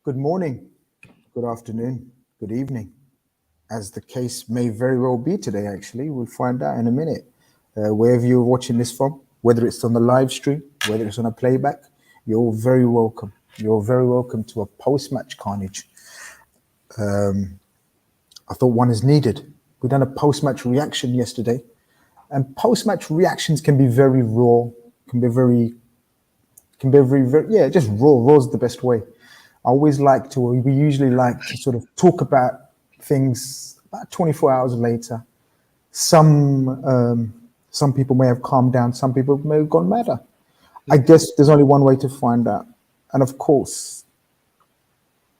Good morning, good afternoon, good evening, as the case may very well be today, actually. We'll find out in a minute. Wherever you're watching this from, whether it's on the live stream, whether it's on a playback, you're all very welcome. You're very welcome to a post-match carnage. I thought one is needed. We done a post-match reaction yesterday, and post-match reactions can be very raw, very, just raw. Raw is the best way. We usually like to sort of talk about things about 24 hours later. Some people may have calmed down, some people may have gone madder. I guess there's only one way to find out. And of course,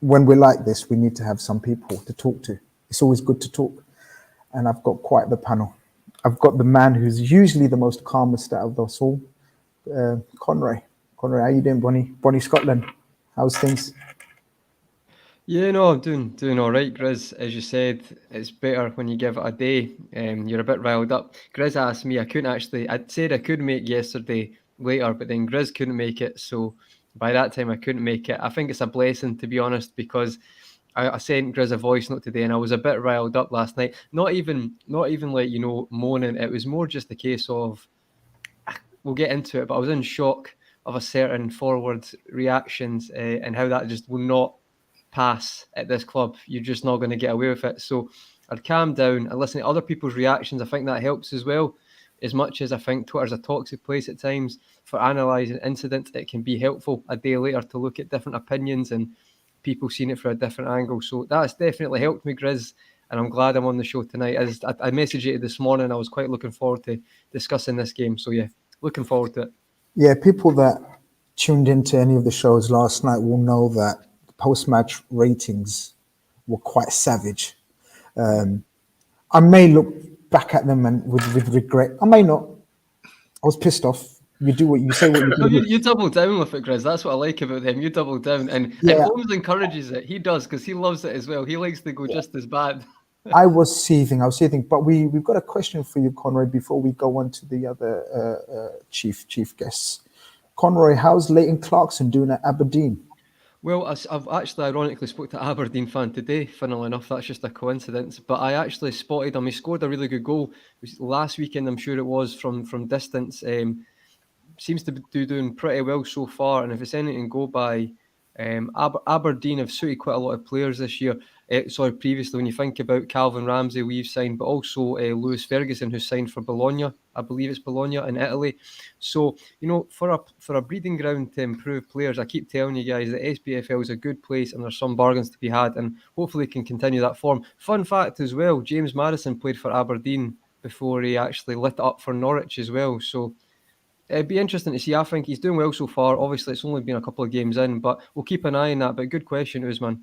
when we're like this, we need to have some people to talk to. It's always good to talk. And I've got quite the panel. I've got the man who's usually the most calmest out of us all, Conroy. Conroy, how you doing, Bonnie? Bonnie Scotland, how's things? Yeah, no, I'm doing all right, Grizz. As you said, it's better when you give it a day. You're a bit riled up. Grizz asked me, I said I could make yesterday later, but then Grizz couldn't make it. So by that time, I couldn't make it. I think it's a blessing, to be honest, because I sent Grizz a voice note today and I was a bit riled up last night. Not even like, moaning. It was more just a case of, we'll get into it, but I was in shock of a certain forward reactions and how that just will not pass at this club. You're just not going to get away with it. So I'd calm down and listen to other people's reactions. I think that helps as well. As much as I think Twitter's a toxic place at times for analysing incidents, it can be helpful a day later to look at different opinions and people seeing it from a different angle. So that's definitely helped me, Grizz, and I'm glad I'm on the show tonight. As I messaged you this morning, I was quite looking forward to discussing this game. So yeah, looking forward to it. Yeah, people that tuned into any of the shows last night will know that post-match ratings were quite savage. I may look back at them and with regret. I may not. I was pissed off. You do what you say. What you No, do. you double down with it, Grizz. That's what I like about him. You double down, and Yeah, Holmes encourages it. He does because he loves it as well. He likes to go just as bad. I was seething. But we've got a question for you, Conroy, before we go on to the other chief guests. Conroy, how's Leighton Clarkson doing at Aberdeen? Well, I've actually ironically spoke to Aberdeen fan today. Funnily enough, that's just a coincidence. But I actually spotted him. He scored a really good goal. It was last weekend, I'm sure it was, from distance. Seems to be doing pretty well so far. And if it's anything to go by, Aberdeen have suited quite a lot of players this year. Previously, when you think about Calvin Ramsey, we've signed, but also Lewis Ferguson, who's signed for Bologna. I believe it's Bologna in Italy. So, for a breeding ground to improve players, I keep telling you guys that SPFL is a good place and there's some bargains to be had, and hopefully can continue that form. Fun fact as well, James Maddison played for Aberdeen before he actually lit it up for Norwich as well. So it'd be interesting to see. I think he's doing well so far. Obviously, it's only been a couple of games in, but we'll keep an eye on that. But good question, Usman.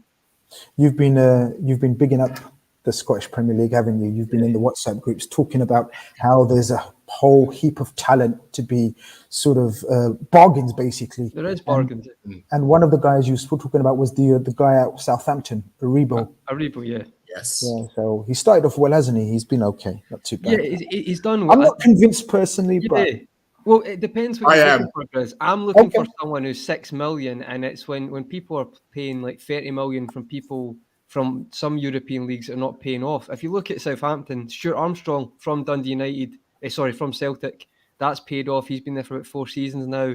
You've been bigging up the Scottish Premier League, haven't you? You've been in the WhatsApp groups talking about how there's a whole heap of talent to be sort of bargains, basically. There is bargains. And one of the guys you were talking about was the guy at Southampton, Aribo. Aribo, yeah. Yes. Yeah, so he started off well, hasn't he? He's been okay, not too bad. Yeah, he's done well. I'm not convinced personally, but well, it depends what you're looking for, Chris. I'm looking for someone who's 6 million, and it's when people are paying like 30 million from people from some European leagues that are not paying off. If you look at Southampton, Stuart Armstrong from Dundee United, from Celtic, that's paid off. He's been there for about 4 seasons now.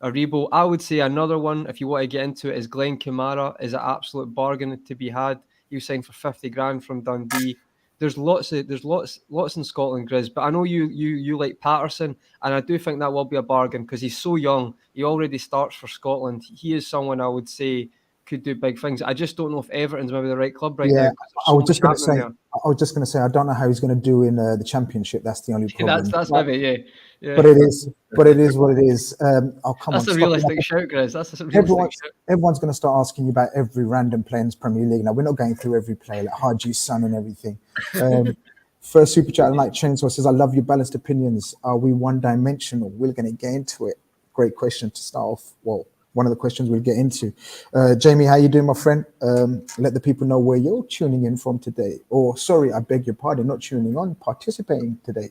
Aribo, I would say another one, if you want to get into it, is Glenn Kamara is an absolute bargain to be had. He was signed for 50 grand from Dundee. There's lots in Scotland, Grizz, but I know you like Patterson, and I do think that will be a bargain because he's so young. He already starts for Scotland. He is someone I would say could do big things. I just don't know if Everton's maybe the right club right now. I was just going to say I don't know how he's going to do in the Championship. That's the only problem. That's maybe yeah. But it is what it is. I'll come That's on. A realistic shout, Grizz. That's a realistic shout. Everyone's going to start asking you about every random player in the Premier League. Now, we're not going through every player, like Haji's son and everything. First super chat tonight, Chainsaw says, I love your balanced opinions. Are we one-dimensional? We're going to get into it. Great question to start off. Well, one of the questions we'll get into. Jamie, how you doing, my friend? Let the people know where you're tuning in from today. Or, sorry, I beg your pardon, not tuning on, participating today.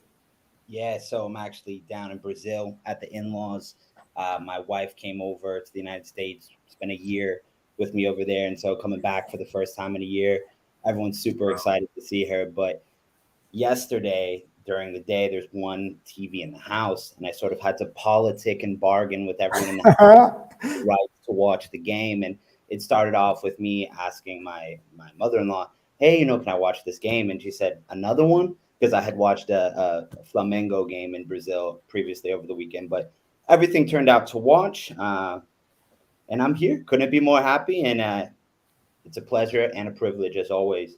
Yeah, so I'm actually down in Brazil at the in-laws. My wife came over to the United States, spent a year with me over there. And so coming back for the first time in a year, everyone's super excited to see her. But yesterday during the day, there's one TV in the house, and I sort of had to politic and bargain with everyone in the house right to watch the game. And it started off with me asking my mother-in-law, hey, can I watch this game? And she said, another one? Because I had watched a Flamengo game in Brazil previously over the weekend. But everything turned out to watch, and I'm here. Couldn't be more happy, and it's a pleasure and a privilege as always.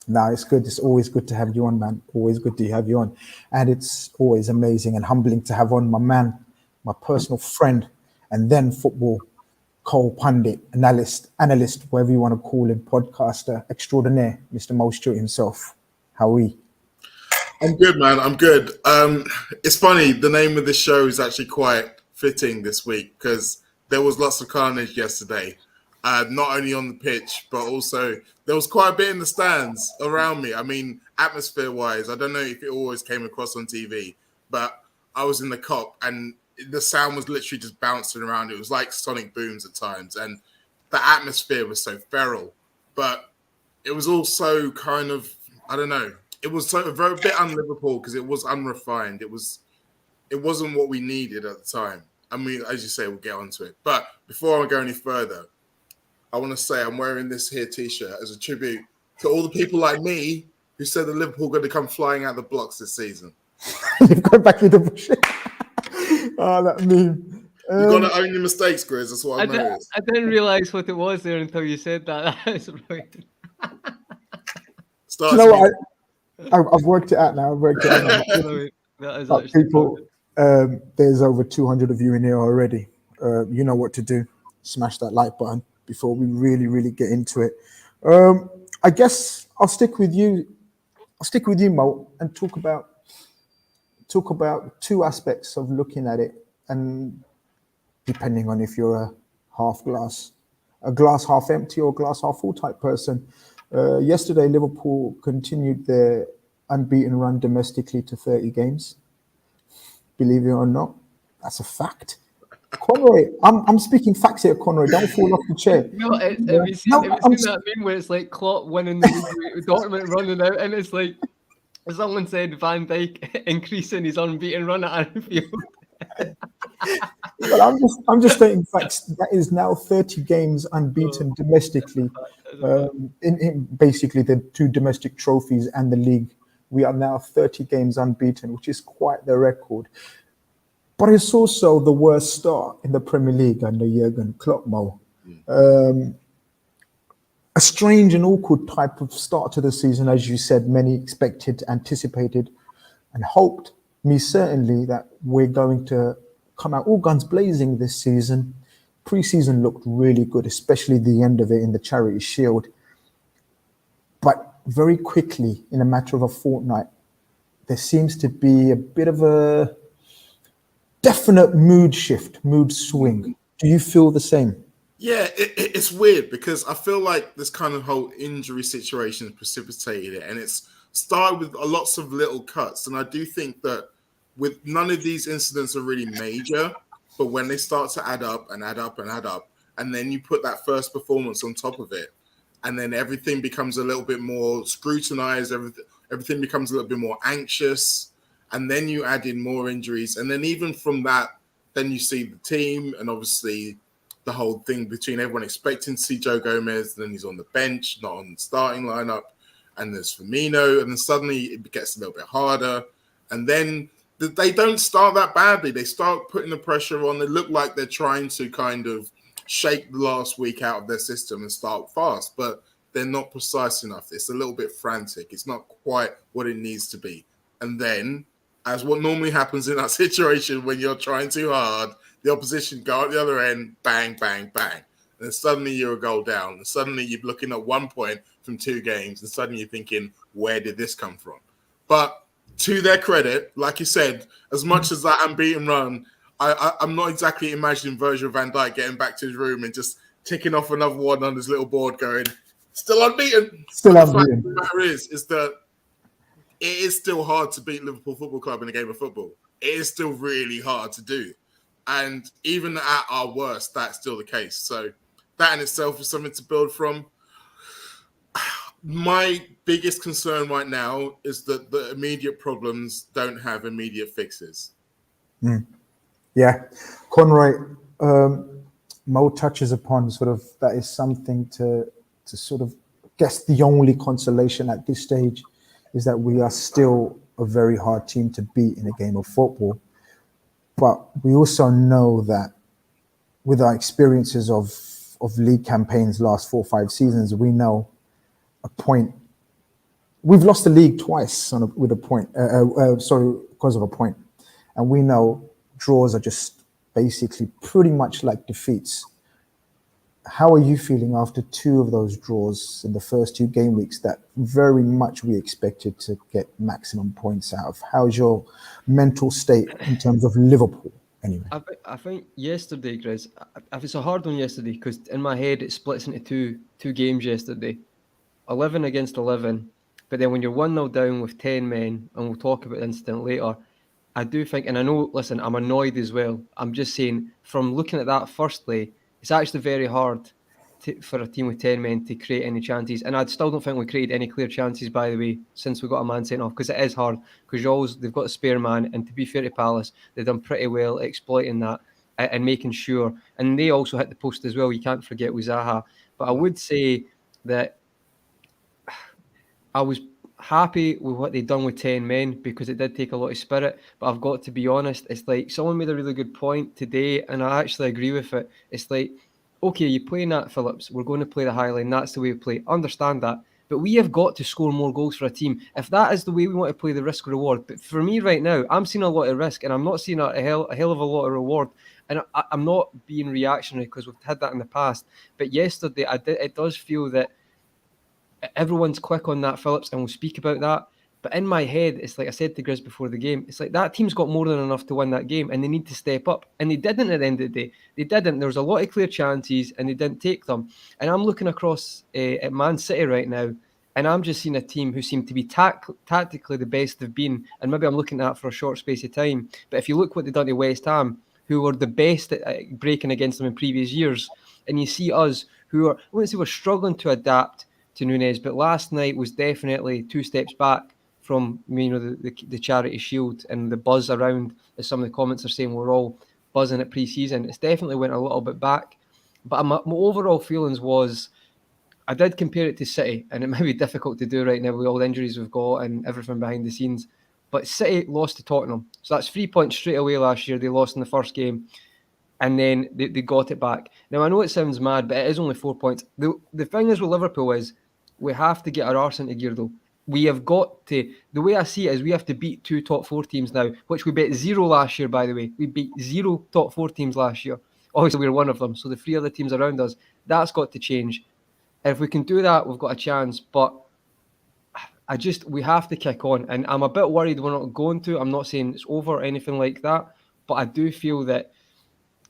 No, it's good. It's always good to have you on, man. Always good to have you on. And it's always amazing and humbling to have on my man, my personal friend, and then football Kall pundit, analyst, whatever you want to call him, podcaster extraordinaire, Mr. Mo Stewart himself. How are we? I'm good, man. I'm good. It's funny. The name of the show is actually quite fitting this week because there was lots of carnage yesterday. Not only on the pitch, but also there was quite a bit in the stands around me. I mean, atmosphere-wise, I don't know if it always came across on TV, but I was in the Kop and the sound was literally just bouncing around. It was like sonic booms at times, and the atmosphere was so feral. But it was also kind of, I don't know, it was a very bit un-Liverpool because it was unrefined. It wasn't what we needed at the time. I mean, as you say, we'll get onto it. But before I go any further, I want to say I'm wearing this here T-shirt as a tribute to all the people like me who said that Liverpool going to come flying out the blocks this season. You've gone back in the bush. Oh, that meme. You've got to own your mistakes, Grizz. That's what I noticed. I didn't realise what it was there until you said that. That's right. You know what? I've worked it out now. That is actually people, there's over 200 of you in here already. You know what to do. Smash that like button before we really get into it. I guess I'll stick with you. Mo, and talk about two aspects of looking at it, and depending on if you're a glass half empty or glass half full type person. Yesterday, Liverpool continued their unbeaten run domestically to 30 games. Believe it or not, that's a fact. Conroy, I'm speaking facts here, Conroy. Don't fall off the chair. No, have you seen that meme where it's like Klopp winning the league with Dortmund running out, and it's like someone said Van Dijk increasing his unbeaten run at Anfield. Well, I'm just stating facts. That is now 30 games unbeaten domestically. In basically the two domestic trophies and the league, we are now 30 games unbeaten, which is quite the record. But it's also the worst start in the Premier League under Jurgen Klopp, Mo. A strange and awkward type of start to the season, as you said, many expected, anticipated, and hoped, me certainly, that we're going to come out all guns blazing this season. Pre-season looked really good, especially the end of it in the Charity Shield. But very quickly, in a matter of a fortnight, there seems to be a bit of a definite mood shift, mood swing. Do you feel the same? Yeah, it's weird because I feel like this kind of whole injury situation precipitated it, and it's started with lots of little cuts. And I do think that with none of these incidents are really major, but when they start to add up, and then you put that first performance on top of it, and then everything becomes a little bit more scrutinized, everything becomes a little bit more anxious, and then you add in more injuries. And then even from that, then you see the team and obviously the whole thing between everyone expecting to see Joe Gomez, then he's on the bench, not on the starting lineup, and there's Fabinho, and then suddenly it gets a little bit harder. And then they don't start that badly. They start putting the pressure on. They look like they're trying to kind of shake the last week out of their system and start fast, but they're not precise enough. It's a little bit frantic. It's not quite what it needs to be. And then, as what normally happens in that situation when you're trying too hard, the opposition go at the other end, bang, bang, bang. And then suddenly you're a goal down. And suddenly you're looking at 1 point from 2 games. And suddenly you're thinking, where did this come from? But to their credit, like you said, as much as that unbeaten run, I'm not exactly imagining Virgil van Dijk getting back to his room and just ticking off another one on his little board going, still unbeaten. Still unbeaten. The matter is that it is still hard to beat Liverpool Football Club in a game of football. It is still really hard to do. And even at our worst, that's still the case. So that in itself is something to build from. My biggest concern right now is that the immediate problems don't have immediate fixes. Yeah, Conroy, Mo touches upon sort of that is something to sort of guess the only consolation at this stage is that we are still a very hard team to beat in a game of football. But we also know that with our experiences of league campaigns last 4 or 5 seasons, we know a point. We've lost the league twice with a point. Because of a point, and we know draws are just basically pretty much like defeats. How are you feeling after 2 of those draws in the first 2 game weeks that very much we expected to get maximum points out of? How's your mental state in terms of Liverpool? Anyway, I think yesterday, Grizz, it's a hard one yesterday because in my head it splits into two games yesterday, 11 against 11. But then when you're 1-0 down with 10 men, and we'll talk about the incident later, I do think, and I know, listen, I'm annoyed as well. I'm just saying, from looking at that firstly, it's actually very hard for a team with 10 men to create any chances. And I still don't think we created any clear chances, by the way, since we got a man sent off, because it is hard, because they've got a spare man, and to be fair to Palace, they've done pretty well at exploiting that and making sure. And they also hit the post as well. You can't forget with Zaha. But I would say that I was happy with what they'd done with 10 men because it did take a lot of spirit. But I've got to be honest, it's like someone made a really good point today, and I actually agree with it. It's like, okay, you play Nat Phillips, we're going to play the high line, that's the way we play. Understand that. But we have got to score more goals for a team. If that is the way we want to play the risk reward. But for me right now, I'm seeing a lot of risk and I'm not seeing a hell of a lot of reward. And I'm not being reactionary because we've had that in the past. But yesterday, it does feel that everyone's quick on Nat Phillips, and we'll speak about that. But in my head, it's like I said to Grizz before the game, it's like that team's got more than enough to win that game, and they need to step up. And they didn't at the end of the day. They didn't. There was a lot of clear chances, and they didn't take them. And I'm looking across at Man City right now, and I'm just seeing a team who seem to be tactically the best they've been. And maybe I'm looking at that for a short space of time. But if you look what they've done to West Ham, who were the best at breaking against them in previous years, and you see us who are, I wouldn't say we're struggling to adapt to Nunez, but last night was definitely 2 steps back from the Charity Shield and the buzz around, as some of the comments are saying, we're all buzzing at pre-season. It's definitely went a little bit back. But my overall feelings was, I did compare it to City, and it might be difficult to do right now with all the injuries we've got and everything behind the scenes. But City lost to Tottenham. So that's 3 points straight away last year. They lost in the first game. And then they got it back. Now, I know it sounds mad, but it is only 4 points. The thing is with Liverpool is we have to get our arse into gear, though. We have got to, the way I see it is we have to beat 2 top 4 teams now, which we beat 0 last year, by the way. We beat 0 top 4 teams last year. Obviously, we're one of them. So the 3 other teams around us, that's got to change. If we can do that, we've got a chance. But we have to kick on. And I'm a bit worried we're not going to. I'm not saying it's over or anything like that. But I do feel that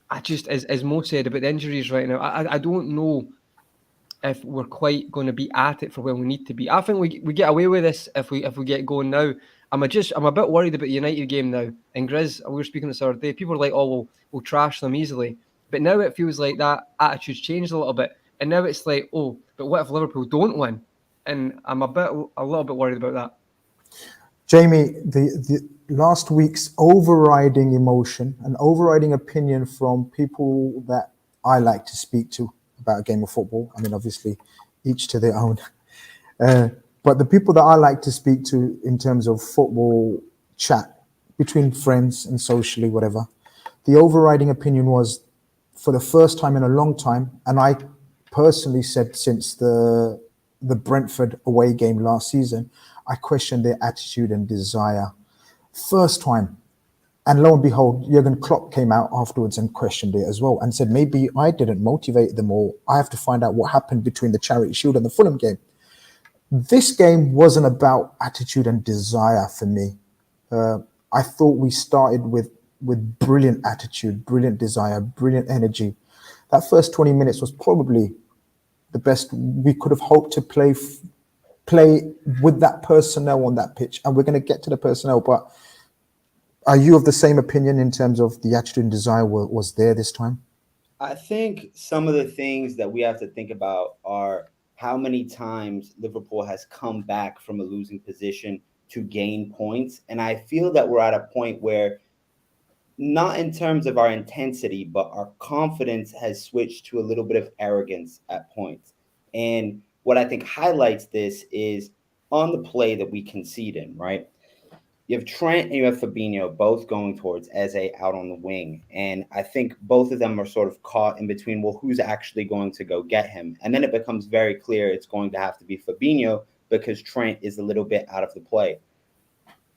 as Mo said about the injuries right now, I don't know if we're quite going to be at it for where we need to be. I think we get away with this if we get going now. I'm a bit worried about the United game now. And Grizz, we were speaking this other day, people are like, oh, we'll trash them easily. But now it feels like that attitude's changed a little bit. And now it's like, oh, but what if Liverpool don't win? And I'm a little bit worried about that. Jamie, the last week's overriding emotion, an overriding opinion from people that I like to speak to about a game of football. I mean, obviously, each to their own. But the people that I like to speak to in terms of football chat between friends and socially, whatever, the overriding opinion was, for the first time in a long time, and I personally said since the Brentford away game last season, I questioned their attitude and desire. First time. And lo and behold, Jurgen Klopp came out afterwards and questioned it as well and said, maybe I didn't motivate them, or I have to find out what happened between the Charity Shield and the Fulham game. This game wasn't about attitude and desire for me. I thought we started with brilliant attitude, brilliant desire, brilliant energy. That first 20 minutes was probably the best we could have hoped to play with that personnel on that pitch. And we're going to get to the personnel, but are you of the same opinion in terms of the attitude and desire was there this time? I think some of the things that we have to think about are how many times Liverpool has come back from a losing position to gain points. And I feel that we're at a point where, not in terms of our intensity, but our confidence has switched to a little bit of arrogance at points. And what I think highlights this is on the play that we concede in, right? You have Trent and you have Fabinho both going towards Eze out on the wing. And I think both of them are sort of caught in between, well, who's actually going to go get him? And then it becomes very clear it's going to have to be Fabinho because Trent is a little bit out of the play.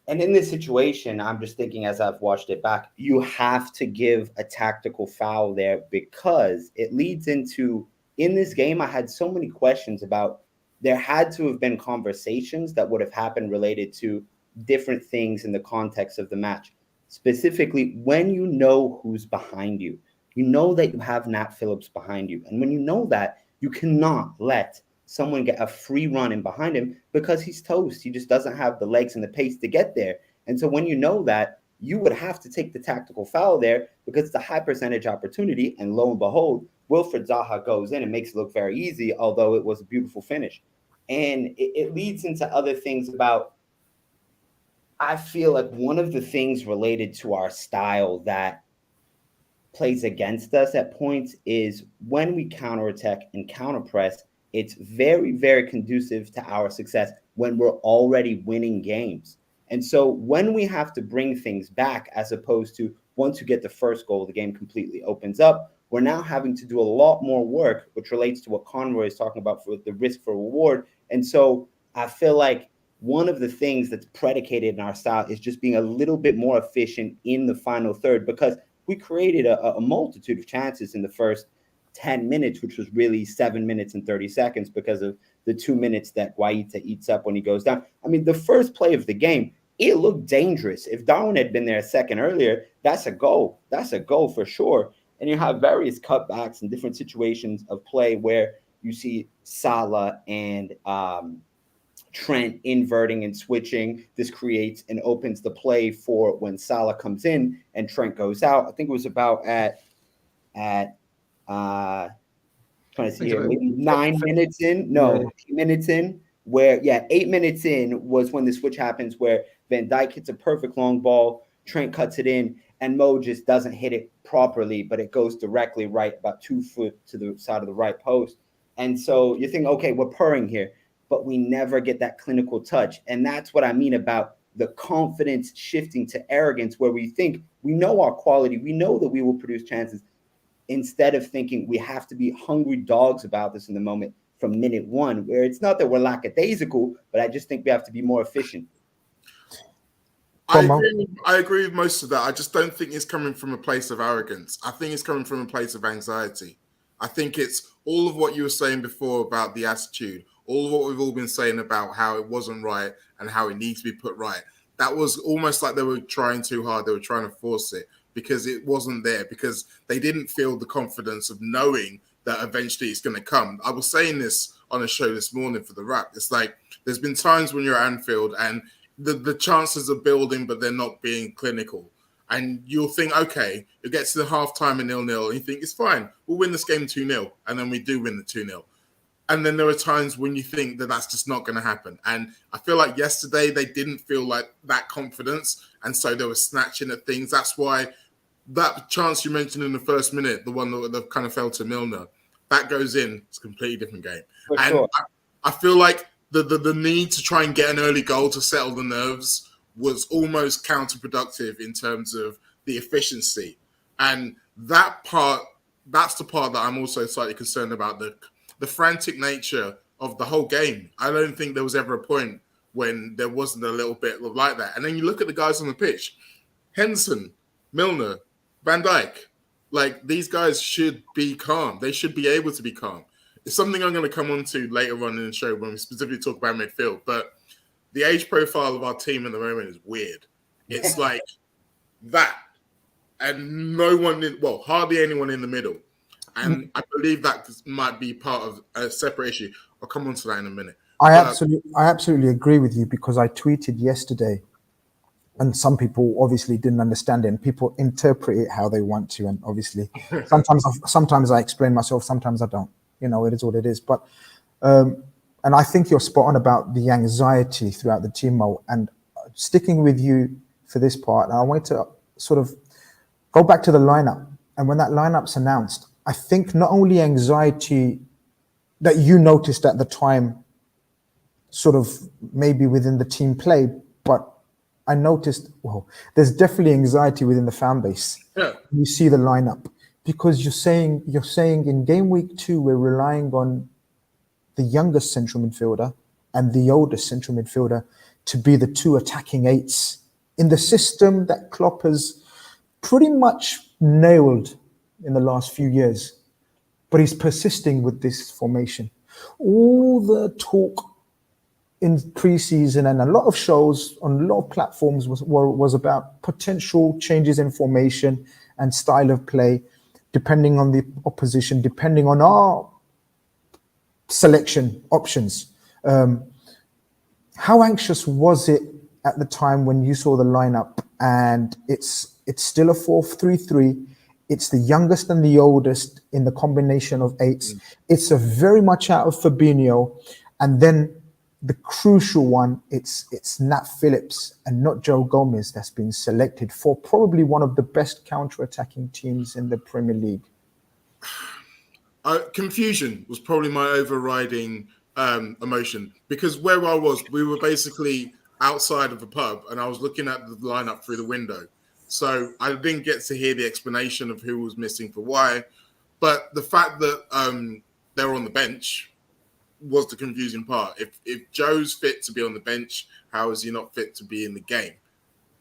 And in this situation, I'm just thinking as I've watched it back, you have to give a tactical foul there because it leads into, in this game, I had so many questions about, there had to have been conversations that would have happened related to different things in the context of the match. Specifically, when you know who's behind you, you know that you have Nat Phillips behind you. And when you know that, you cannot let someone get a free run in behind him because he's toast. He just doesn't have the legs and the pace to get there. And so when you know that, you would have to take the tactical foul there because it's a high percentage opportunity. And lo and behold, Wilfred Zaha goes in and makes it look very easy, although it was a beautiful finish. And it leads into other things about, I feel like one of the things related to our style that plays against us at points is when we counterattack and counterpress, it's very, very conducive to our success when we're already winning games. And so when we have to bring things back, as opposed to once you get the first goal, the game completely opens up, we're now having to do a lot more work, which relates to what Conroy is talking about for the risk for reward. And so I feel like one of the things that's predicated in our style is just being a little bit more efficient in the final third, because we created a multitude of chances in the first 10 minutes, which was really 7 minutes and 30 seconds because of the 2 minutes that Guaita eats up when he goes down. I mean, the first play of the game, it looked dangerous. If Darwin had been there a second earlier, that's a goal. That's a goal for sure. And you have various cutbacks and different situations of play where you see Salah and Trent inverting and switching. This creates and opens the play for when Salah comes in and Trent goes out. I think it was about at trying to see here, maybe 9 minutes in. No, Yeah. 8 minutes in. Where 8 minutes in was when the switch happens, where Van Dijk hits a perfect long ball, Trent cuts it in, and Mo just doesn't hit it properly, but it goes directly right, about 2 foot to the side of the right post. And so you think, okay, we're purring here, but we never get that clinical touch. And that's what I mean about the confidence shifting to arrogance, where we think we know our quality, we know that we will produce chances, instead of thinking we have to be hungry dogs about this in the moment from minute one, where it's not that we're lackadaisical, but I just think we have to be more efficient. I agree with most of that. I just don't think it's coming from a place of arrogance. I think it's coming from a place of anxiety. I think it's all of what you were saying before about the attitude, all of what we've all been saying about how it wasn't right and how it needs to be put right. That was almost like they were trying too hard. They were trying to force it because it wasn't there, because they didn't feel the confidence of knowing that eventually it's going to come. I was saying this on a show this morning for the Wrap. It's like there's been times when you're at Anfield and the chances are building, but they're not being clinical. And you'll think, okay, it gets to the halftime and 0-0, and you think, it's fine, we'll win this game 2-0. And then we do win the 2-0. And then there are times when you think that that's just not going to happen. And I feel like yesterday they didn't feel like that confidence, and so they were snatching at things. That's why that chance you mentioned in the first minute, the one that kind of fell to Milner, that goes in, it's a completely different game. For and sure. I feel like the need to try and get an early goal to settle the nerves was almost counterproductive in terms of the efficiency. And that part, that's the part that I'm also slightly concerned about, the frantic nature of the whole game. I don't think there was ever a point when there wasn't a little bit like that. And then you look at the guys on the pitch, Henderson, Milner, Van Dijk, like these guys should be calm. They should be able to be calm. It's something I'm going to come on to later on in the show when we specifically talk about midfield. But the age profile of our team at the moment is weird. It's like that. And no one, hardly anyone in the middle. And I believe that might be part of a separate issue. I'll come on to that in a minute. I absolutely agree with you, because I tweeted yesterday and some people obviously didn't understand it, and people interpret it how they want to. And obviously, sometimes I explain myself, sometimes I don't. You know, it is what it is. But and I think you're spot on about the anxiety throughout the team, Mo. And sticking with you for this part, I wanted to sort of go back to the lineup. And when that lineup's announced, I think not only anxiety that you noticed at the time, sort of maybe within the team play, but I noticed, well, there's definitely anxiety within the fan base. Yeah. You see the lineup, because you're saying in game week 2, we're relying on the youngest central midfielder and the oldest central midfielder to be the 2 attacking 8s in the system that Klopp has pretty much nailed in the last few years. But he's persisting with this formation. All the talk in pre-season and a lot of shows on a lot of platforms was about potential changes in formation and style of play, depending on the opposition, depending on our selection options. How anxious was it at the time when you saw the lineup and it's still a 4-3-3? It's the youngest and the oldest in the combination of 8s. It's a very much out of Fabinho, and then the crucial one, it's Nat Phillips and not Joe Gomez that's been selected for probably one of the best counter-attacking teams in the Premier League. Confusion was probably my overriding emotion, because where I was, we were basically outside of the pub and I was looking at the lineup through the window. So I didn't get to hear the explanation of who was missing for why. But the fact that they were on the bench was the confusing part. If Joe's fit to be on the bench, how is he not fit to be in the game?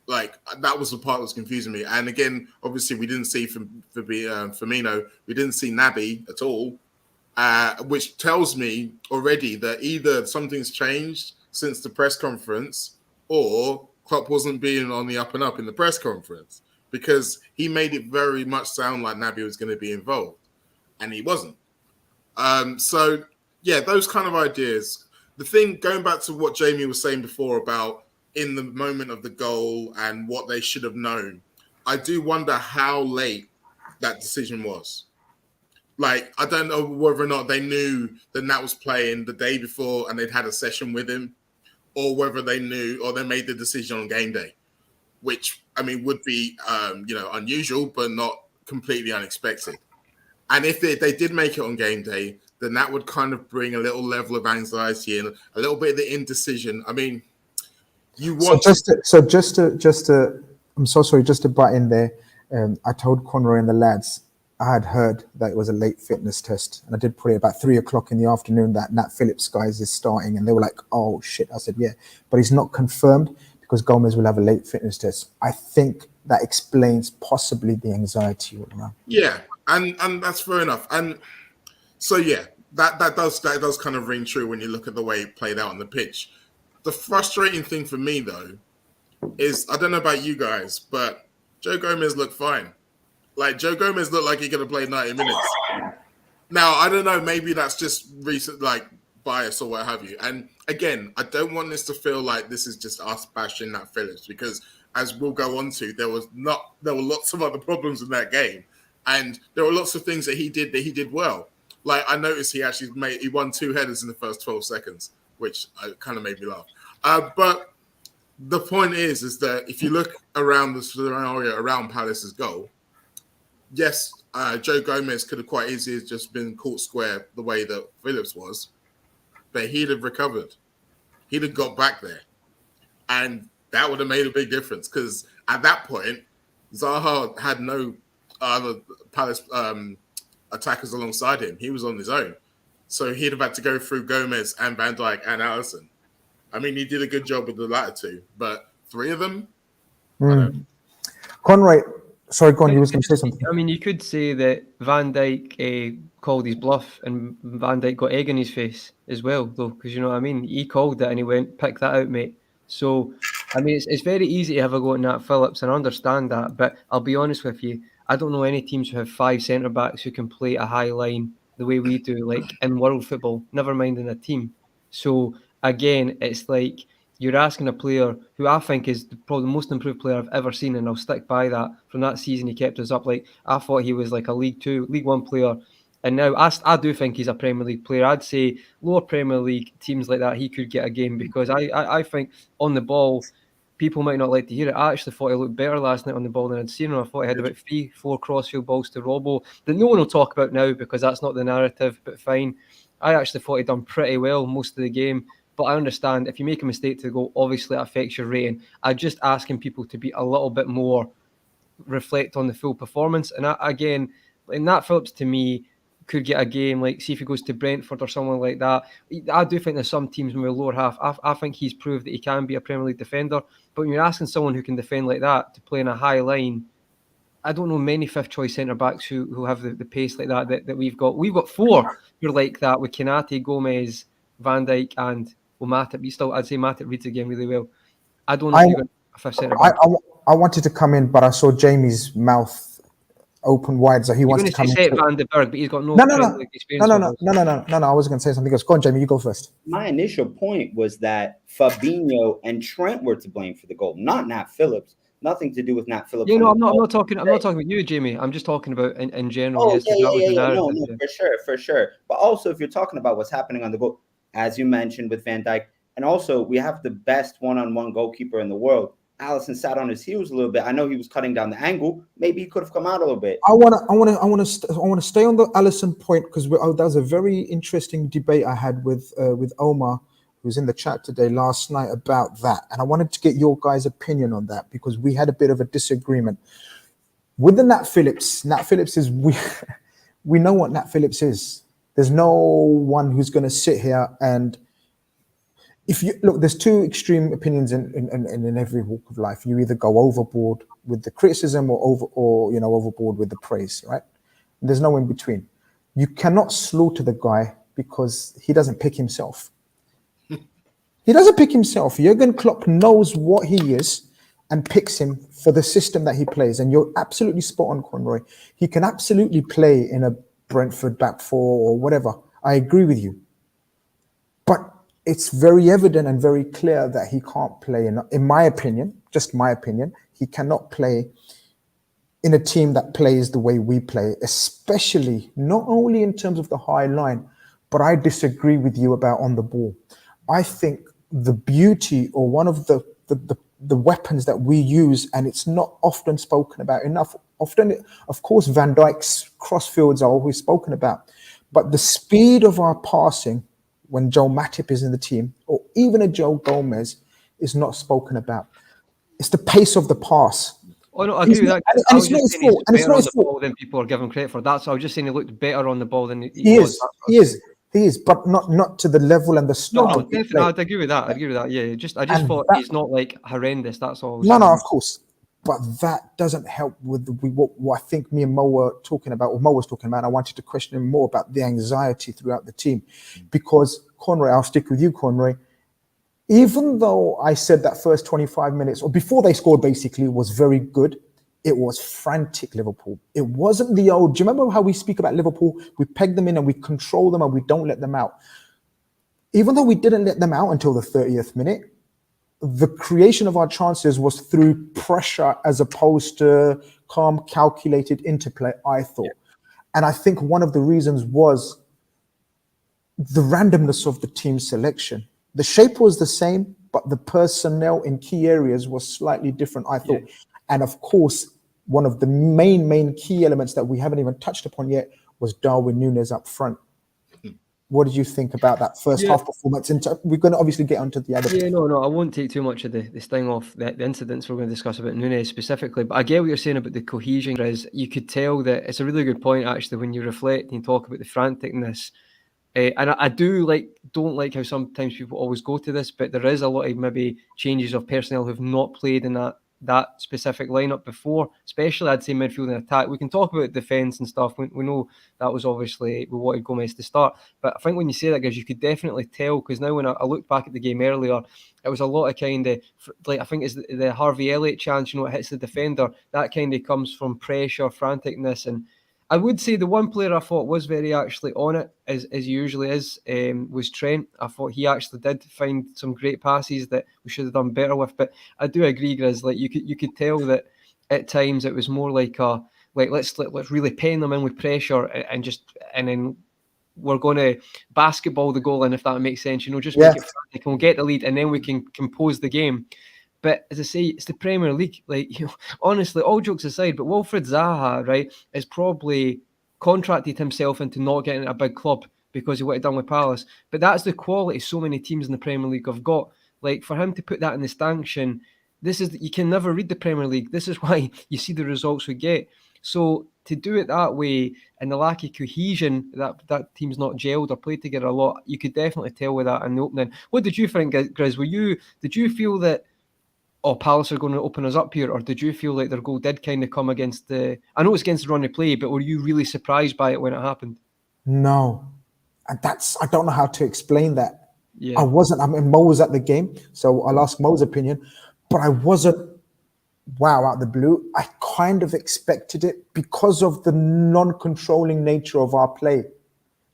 Like, that was the part that was confusing me. And again, obviously, we didn't see Firmino. We didn't see Naby at all, which tells me already that either something's changed since the press conference, or Klopp wasn't being on the up and up in the press conference, because he made it very much sound like Naby was going to be involved, and he wasn't. So, yeah, those kind of ideas. The thing, going back to what Jamie was saying before about in the moment of the goal and what they should have known, I do wonder how late that decision was. Like, I don't know whether or not they knew that Nat was playing the day before and they'd had a session with him, or whether they knew or they made the decision on game day, which, I mean, would be, unusual, but not completely unexpected. And if they did make it on game day, then that would kind of bring a little level of anxiety and a little bit of the indecision. I mean, you want just to I'm so sorry, just to butt in there. I told Conroy and the lads I had heard that it was a late fitness test, and I did put it about 3:00 in the afternoon that Nat Phillips guys is starting, and they were like, "Oh shit!" I said, "Yeah," but he's not confirmed because Gomez will have a late fitness test. I think that explains possibly the anxiety all around. Yeah, and that's fair enough. And so yeah, that does kind of ring true when you look at the way it played out on the pitch. The frustrating thing for me though is, I don't know about you guys, but Joe Gomez looked fine. Like, Joe Gomez looked like he could have played 90 minutes. Now, I don't know, maybe that's just recent, like, bias or what have you. And again, I don't want this to feel like this is just us bashing Nat Phillips, because as we'll go on to, there were lots of other problems in that game. And there were lots of things that he did well. Like, I noticed he won 2 headers in the first 12 seconds, which kind of made me laugh. But the point is that if you look around the scenario around Palace's goal, yes, Joe Gomez could have quite easily just been caught square the way that Phillips was, but he'd have recovered. He'd have got back there. And that would have made a big difference, because at that point, Zaha had no other Palace attackers alongside him. He was on his own. So he'd have had to go through Gomez and Van Dijk and Alisson. I mean, he did a good job with the latter 2, but 3 of them? Conroy, sorry, go on, you was going to say something. I mean, you could say that Van Dijk called his bluff, and Van Dijk got egg in his face as well, though, because you know what I mean? He called it and he went, "Pick that out, mate." So, I mean, it's very easy to have a go at Nat Phillips, and I understand that, but I'll be honest with you, I don't know any teams who have 5 centre-backs who can play a high line the way we do, like in world football, never mind in a team. So, again, it's like, you're asking a player who I think is probably the most improved player I've ever seen, and I'll stick by that. From that season, he kept us up. Like, I thought he was like a League 2, League 1 player. And now I do think he's a Premier League player. I'd say lower Premier League teams like that, he could get a game, because I think on the ball, people might not like to hear it. I actually thought he looked better last night on the ball than I'd seen him. I thought he had about 3-4 crossfield balls to Robbo that no one will talk about now because that's not the narrative, but fine. I actually thought he'd done pretty well most of the game. But I understand if you make a mistake to the goal, obviously it affects your rating. I'm just asking people to be a little bit more, reflect on the full performance. And again, Nat Phillips to me could get a game, like see if he goes to Brentford or someone like that. I do think there's some teams in the lower half. I think he's proved that he can be a Premier League defender. But when you're asking someone who can defend like that to play in a high line, I don't know many fifth choice centre backs who have the pace like that we've got. We've got 4 who are like that with Konate, Gomez, Van Dijk, and Matip. I'd say Matip reads the game really well. I don't know if you've got a fifth centre back. I wanted to come in, but I saw Jamie's mouth open wide, so he wants to come in. Say Van den Berg, but he's got no experience. No. I was going to say something else. Go on, Jamie. You go first. My initial point was that Fabinho and Trent were to blame for the goal, not Nat Phillips. Nothing to do with Nat Phillips. Yeah, no, I'm not talking about you, Jamie. I'm just talking about in general. No, for sure. But also, if you're talking about what's happening on the goal, as you mentioned with Van Dijk, and also we have the best one-on-one goalkeeper in the world. Alisson sat on his heels a little bit. I know he was cutting down the angle. Maybe he could have come out a little bit. I want to stay on the Alisson point, because that was a very interesting debate I had with Omar, who's in the chat today last night, about that, and I wanted to get your guys' opinion on that, because we had a bit of a disagreement with the Nat Phillips. Nat Phillips is we know what Nat Phillips is. There's no one who's going to sit here and. If you look, there's 2 extreme opinions in every walk of life. You either go overboard with the criticism or overboard with the praise, right? There's no in between. You cannot slaughter the guy because he doesn't pick himself. He doesn't pick himself. Jurgen Klopp knows what he is and picks him for the system that he plays. And you're absolutely spot on, Conroy. He can absolutely play in a Brentford back 4 or whatever. I agree with you. But it's very evident and very clear that he can't play, in my opinion, just my opinion, he cannot play in a team that plays the way we play, especially not only in terms of the high line, but I disagree with you about on the ball. I think the beauty, or one of the weapons that we use, and it's not often spoken about enough. Often, of course, Van Dijk's crossfields are always spoken about, but the speed of our passing when Joe Matip is in the team, or even a Joe Gomez, is not spoken about. It's the pace of the pass. Oh no, I agree with that. And it's not his fault. And it's not his fault. Than people are giving credit for. That's. I was just saying he looked better on the ball than he was. He is, but not to the level and the style. No, definitely. I'd agree with that. Yeah, I just thought he's not like horrendous. That's all. No, of course. But that doesn't help with what I think me and Mo were talking about, or Mo was talking about. I wanted to question him more about the anxiety throughout the team. Because, Conroy, I'll stick with you, Conroy. Even though I said that first 25 minutes, or before they scored, basically, was very good, it was frantic Liverpool. It wasn't the old... Do you remember how we speak about Liverpool? We peg them in and we control them and we don't let them out. Even though we didn't let them out until the 30th minute, the creation of our chances was through pressure as opposed to calm, calculated interplay, I thought. Yeah. And I think one of the reasons was the randomness of the team selection. The shape was the same, but the personnel in key areas was slightly different, I thought. Yeah. And of course, one of the main key elements that we haven't even touched upon yet was Darwin Nunez up front. What did you think about that first half performance? We're going to obviously get onto the other. Yeah, no, I won't take too much of the sting off the incidents we're going to discuss about Nunez specifically. But I get what you're saying about the cohesion. Is you could tell that it's a really good point actually when you reflect and you talk about the franticness. And I don't like how sometimes people always go to this, but there is a lot of maybe changes of personnel who've not played in that specific lineup before, especially I'd say midfield and attack. We can talk about defence and stuff. We know that was obviously we wanted Gomez to start, but I think when you say that, guys, you could definitely tell, because now when I looked back at the game earlier, it was a lot of kind of like, I think it's the Harvey Elliott chance, it hits the defender. That kind of comes from pressure, franticness, and I would say the one player I thought was very actually on it, as he usually is, was Trent. I thought he actually did find some great passes that we should have done better with. But I do agree, Grizz. Like you could tell that at times it was more like let's really pen them in with pressure and then we're going to basketball the goal in, if that makes sense. Just make it frantic and we'll get the lead and then we can compose the game. But as I say, it's the Premier League. Like, honestly, all jokes aside, but Wilfried Zaha, right, has probably contracted himself into not getting a big club because of what he done with Palace. But that's the quality so many teams in the Premier League have got. Like, for him to put that in the stanchion, you can never read the Premier League. This is why you see the results we get. So to do it that way and the lack of cohesion, that team's not gelled or played together a lot, you could definitely tell with that in the opening. What did you think, Grizz? Did you feel that Palace are going to open us up here, or did you feel like their goal did kind of come against I know it's against the run of play, but were you really surprised by it when it happened? No, and I don't know how to explain that. Yeah. I wasn't. I mean, Mo was at the game, so I'll ask Mo's opinion, but I wasn't. Wow, out of the blue, I kind of expected it because of the non-controlling nature of our play.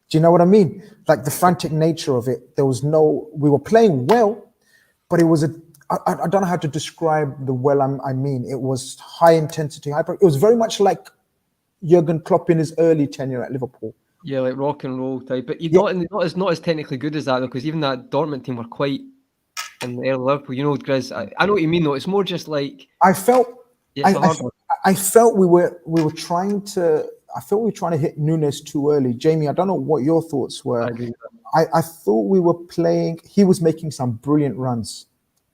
Do you know what I mean? Like the frantic nature of it. We were playing well, but it was I don't know how to describe the well I mean. It was high intensity, it was very much like Jurgen Klopp in his early tenure at Liverpool. Yeah, like rock and roll type. But not as technically good as that, though, because even that Dortmund team were quite in the early Liverpool. Grizz, I know what you mean, though. It's more just like I felt we were trying to hit Nunez too early. Jamie, I don't know what your thoughts were. I thought we were playing. He was making some brilliant runs.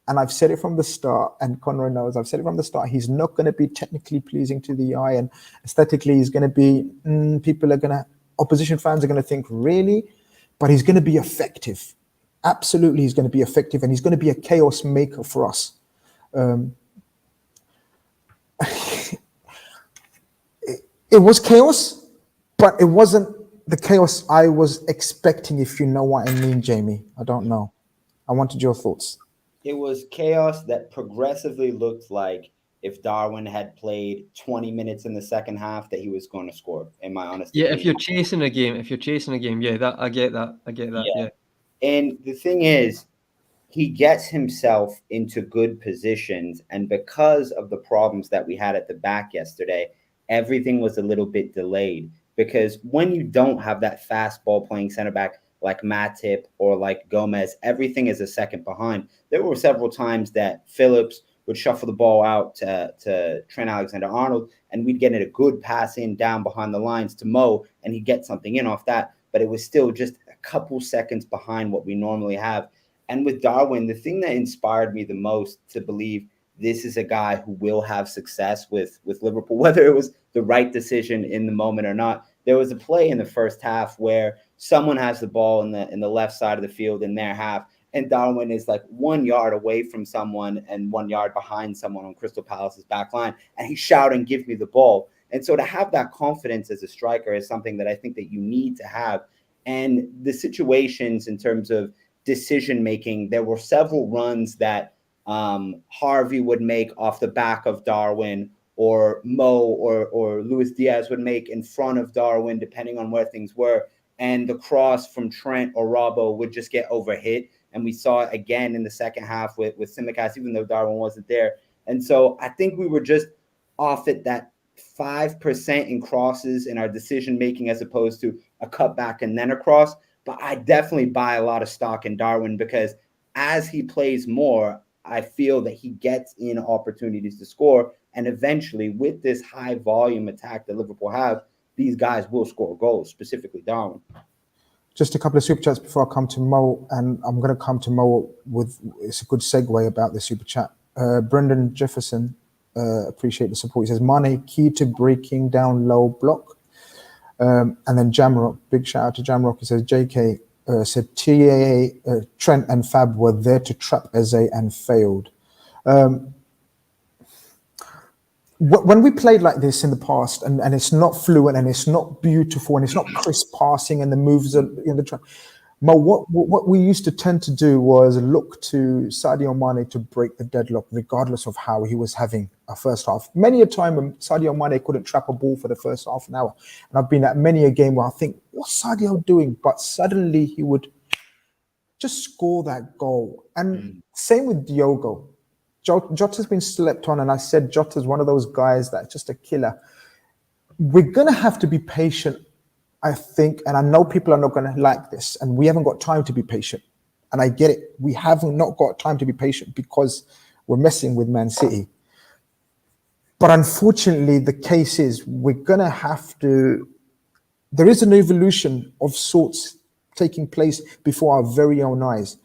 And I've said it from the start, and Conroy knows, I've said it from the start, he's not going to be technically pleasing to the eye, and aesthetically he's going to be, opposition fans are going to think, really? But he's going to be effective. Absolutely, he's going to be effective, and he's going to be a chaos maker for us. It was chaos, but it wasn't the chaos I was expecting, if you know what I mean, Jamie. I don't know. I wanted your thoughts. It was chaos that progressively looked like if Darwin had played 20 minutes in the second half, that he was going to score, in my honest opinion. If you're chasing a game, yeah, I get that. Yeah. And the thing is, he gets himself into good positions, and because of the problems that we had at the back yesterday, everything was a little bit delayed, because when you don't have that fast ball playing center back like Matip or like Gomez, everything is a second behind. There were several times that Phillips would shuffle the ball out to Trent Alexander-Arnold, and we'd get a good pass in down behind the lines to Mo, and he'd get something in off that, but it was still just a couple seconds behind what we normally have. And with Darwin, the thing that inspired me the most to believe this is a guy who will have success with Liverpool, whether it was the right decision in the moment or not, there was a play in the first half where someone has the ball in the left side of the field in their half, and Darwin is like 1 yard away from someone and 1 yard behind someone on Crystal Palace's back line, and he's shouting, "Give me the ball." And so to have that confidence as a striker is something that I think that you need to have. And the situations in terms of decision making, there were several runs that Harvey would make off the back of Darwin, or Mo or Luis Diaz would make in front of Darwin, depending on where things were. And the cross from Trent or Robbo would just get overhit. And we saw it again in the second half with Tsimikas, even though Darwin wasn't there. And so I think we were just off at that 5% in crosses in our decision-making, as opposed to a cutback and then a cross. But I definitely buy a lot of stock in Darwin, because as he plays more, I feel that he gets in opportunities to score. And eventually, with this high volume attack that Liverpool have, these guys will score goals, specifically Darwin. Just a couple of super chats before I come to Mo, and I'm going to come to Mo it's a good segue about the super chat. Brendan Jefferson, appreciate the support. He says, Mane, key to breaking down low block. And then Jamrock, big shout out to Jamrock. He says, JK said TAA, Trent and Fab were there to trap Eze and failed. When we played like this in the past, and it's not fluent and it's not beautiful and it's not crisp passing and the moves are in the track, Mo, what we used to tend to do was look to Sadio Mane to break the deadlock, regardless of how he was having a first half. Many a time when Sadio Mane couldn't trap a ball for the first half an hour, and I've been at many a game where I think, what's Sadio doing? But suddenly he would just score that goal. And same with Diogo. Jota's been slept on, and I said Jota's one of those guys that's just a killer. We're gonna have to be patient, I think, and I know people are not going to like this, and we haven't got time to be patient. And I get it. We haven't not got time to be patient because we're messing with Man City. But unfortunately, the case is we're going to have to, there is an evolution of sorts taking place before our very own eyes.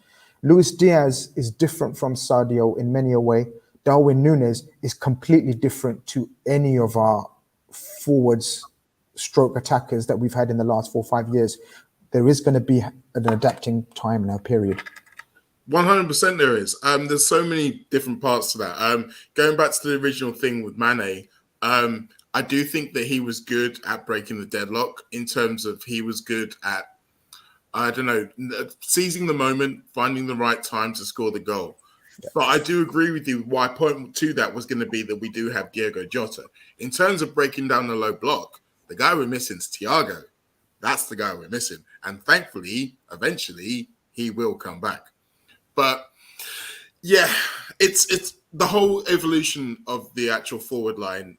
Luis Diaz is different from Sadio in many a way. Darwin Nunez is completely different to any of our forwards stroke attackers that we've had in the last 4 or 5 years. There is going to be an adapting time now, period. 100% there is. There's so many different parts to that. Going back to the original thing with Mane, I do think that he was good at breaking the deadlock in terms of he was good at, I don't know, seizing the moment, finding the right time to score the goal. Yeah. But I do agree with you. My point to that was going to be that we do have Diogo Jota. In terms of breaking down the low block, the guy we're missing is Thiago. That's the guy we're missing. And thankfully, eventually, he will come back. But yeah, it's the whole evolution of the actual forward line.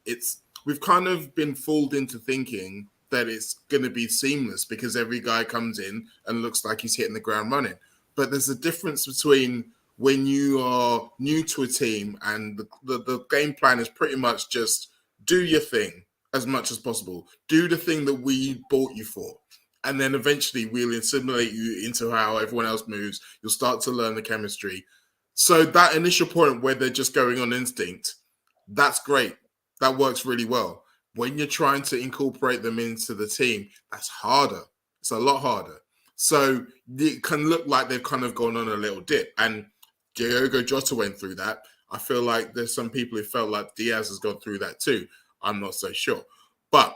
We've kind of been fooled into thinking that it's going to be seamless because every guy comes in and looks like he's hitting the ground running. But there's a difference between when you are new to a team and the game plan is pretty much just do your thing as much as possible. Do the thing that we bought you for. And then eventually we'll assimilate you into how everyone else moves. You'll start to learn the chemistry. So that initial point where they're just going on instinct, that's great. That works really well. When you're trying to incorporate them into the team, that's harder. It's a lot harder. So it can look like they've kind of gone on a little dip. And Diogo Jota went through that. I feel like there's some people who felt like Diaz has gone through that too. I'm not so sure. But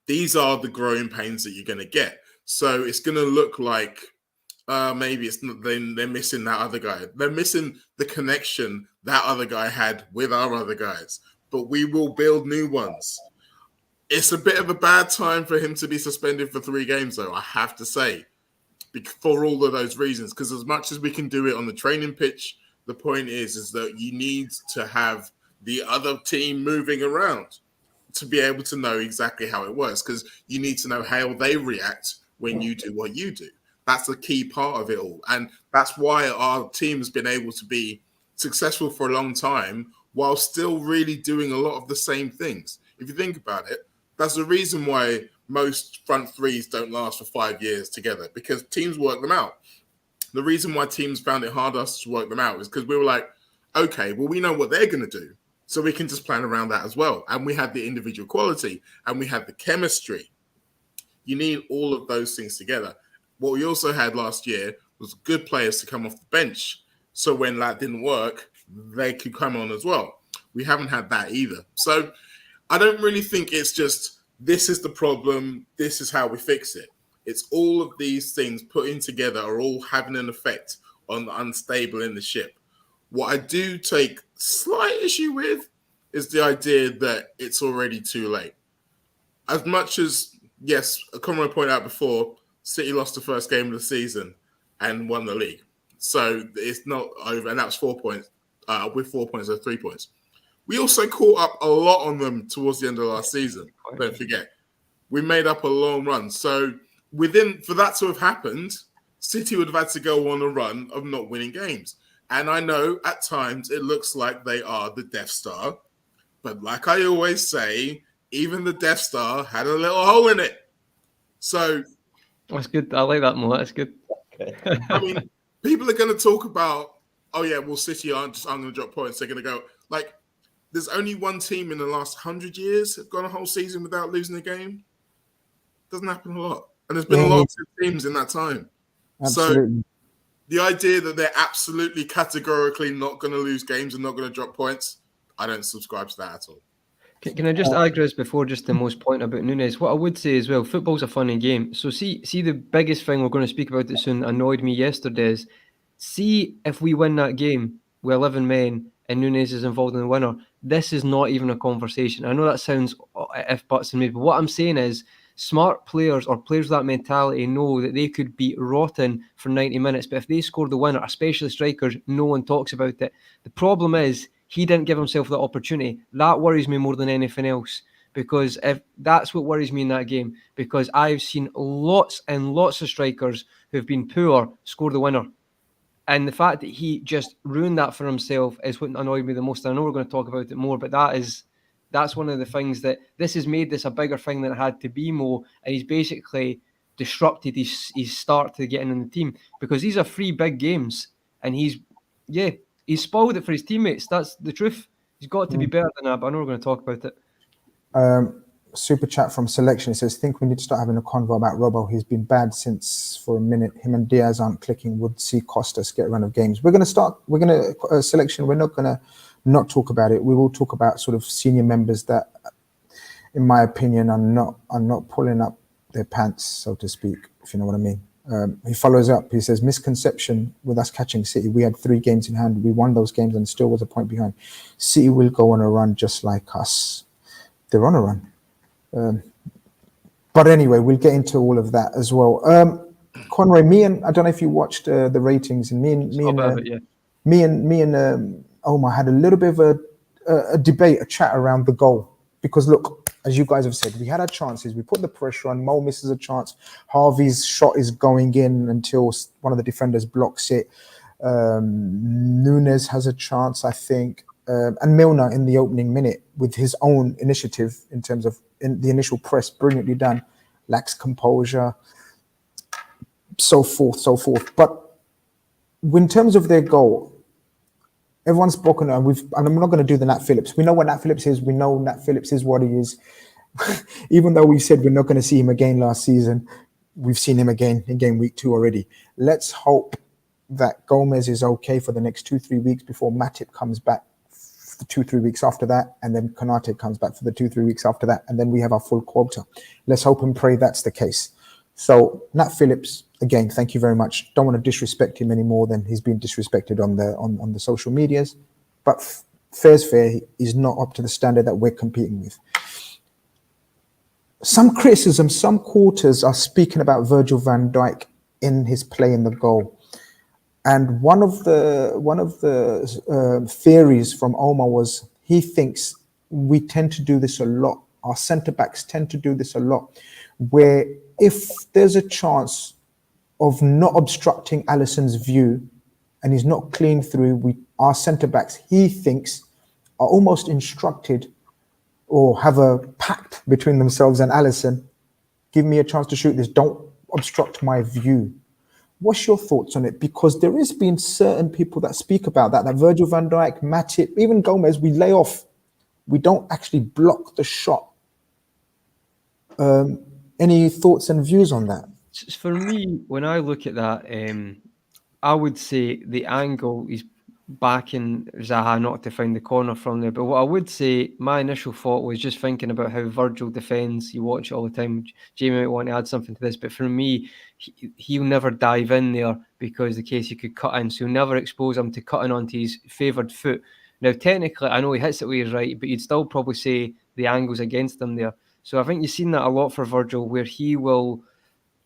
these are the growing pains that you're going to get. So it's going to look like maybe it's not, they're missing that other guy. They're missing the connection that other guy had with our other guys. But we will build new ones. It's a bit of a bad time for him to be suspended for 3 games, though, I have to say, for all of those reasons. Because as much as we can do it on the training pitch, the point is that you need to have the other team moving around to be able to know exactly how it works, because you need to know how they react when you do what you do. That's a key part of it all. And that's why our team has been able to be successful for a long time while still really doing a lot of the same things. If you think about it, that's the reason why most front threes don't last for 5 years together, because teams work them out. The reason why teams found it hard us to work them out is because we were like, okay, well, we know what they're going to do, so we can just plan around that as well. And we had the individual quality and we had the chemistry. You need all of those things together. What we also had last year was good players to come off the bench. So when that didn't work, they could come on as well. We haven't had that either. So I don't really think it's just, this is the problem, this is how we fix it. It's all of these things put in together are all having an effect on the unstable in the ship. What I do take slight issue with is the idea that it's already too late. As much as, yes, Conrad pointed out before, City lost the first game of the season and won the league. So it's not over, and that was 4 points. With 4 points, so 3 points. We also caught up a lot on them towards the end of last season. Don't forget. We made up a long run. So for that to have happened, City would have had to go on a run of not winning games. And I know at times it looks like they are the Death Star. But like I always say, even the Death Star had a little hole in it. So that's good. I like that more. That's good. I mean, people are going to talk about, oh yeah, well, City aren't going to drop points. They're going to go, like, there's only one team in the last 100 years have gone a whole season without losing a game. Doesn't happen a lot. And there's been a lot of teams in that time. Absolutely. So the idea that they're absolutely categorically not going to lose games and not going to drop points, I don't subscribe to that at all. Can I just add, Grizz, before just the most point about Nunez? What I would say as well, football's a funny game. So see the biggest thing, we're going to speak about it soon, annoyed me yesterday is, see if we win that game with 11 men and Nunez is involved in the winner, this is not even a conversation. I know that sounds if buts and maybe, but what I'm saying is, smart players or players with that mentality know that they could be rotten for 90 minutes, but if they score the winner, especially strikers, no one talks about it. The problem is, he didn't give himself that opportunity. That worries me more than anything else, because if that's what worries me in that game, because I've seen lots and lots of strikers who've been poor score the winner. And the fact that he just ruined that for himself is what annoyed me the most. I know we're going to talk about it more, but that's one of the things that this has made this a bigger thing than it had to be, Mo. And he's basically disrupted his start to getting in the team, because these are 3 big games, and he's spoiled it for his teammates. That's the truth. He's got to be better than that, but I know we're going to talk about it. Super chat from Selection. It says, think we need to start having a convo about Robbo. He's been bad since for a minute. Him and Diaz aren't clicking. Would see Costas get a run of games. We're going to Selection. We're not going to not talk about it. We will talk about sort of senior members that, in my opinion, are not pulling up their pants, so to speak, if you know what I mean. He follows up. He says, misconception with us catching City. We had 3 games in hand. We won those games and still was a point behind. City will go on a run just like us. They're on a run. But anyway, we'll get into all of that as well. Conroy, I don't know if you watched the ratings, and me and Omar had a little bit of a debate, a chat around the goal. Because look, as you guys have said, we had our chances. We put the pressure on. Mo misses a chance. Harvey's shot is going in until one of the defenders blocks it. Nunez has a chance, I think. And Milner in the opening minute with his own initiative in terms of in the initial press, brilliantly done, lacks composure, so forth. But in terms of their goal, everyone's spoken, and I'm not going to do the Nat Phillips. We know what Nat Phillips is. We know Nat Phillips is what he is. Even though we said we're not going to see him again last season, we've seen him again in game week 2 already. Let's hope that Gomez is okay for the next 2-3 weeks before Matip comes back. The 2-3 weeks after that, and then Konate comes back for the 2-3 weeks after that, and then we have our full quota. Let's hope and pray that's the case. So Nat Phillips, again, thank you very much. Don't want to disrespect him any more than he's been disrespected on the social medias, but fair's fair. He's not up to the standard that we're competing with. Some criticism, some quarters are speaking about Virgil van Dijk in his play in the goal. And one of the theories from Omar was he thinks we tend to do this a lot. Our centre-backs tend to do this a lot, where if there's a chance of not obstructing Alisson's view and he's not clean through, our centre-backs, he thinks, are almost instructed or have a pact between themselves and Alisson. Give me a chance to shoot this. Don't obstruct my view. What's your thoughts on it? Because there has been certain people that speak about that Virgil van Dijk, Matip, even Gomez, we lay off. We don't actually block the shot. Any thoughts and views on that? For me, when I look at that, I would say the angle is backing Zaha not to find the corner from there. But what I would say, my initial thought was just thinking about how Virgil defends. You watch it all the time. Jamie might want to add something to this, but for me, he'll never dive in there because the case he could cut in. So he'll never expose him to cutting onto his favoured foot. Now, technically, I know he hits it with his right, but you'd still probably say the angle's against him there. So I think you've seen that a lot for Virgil, where he will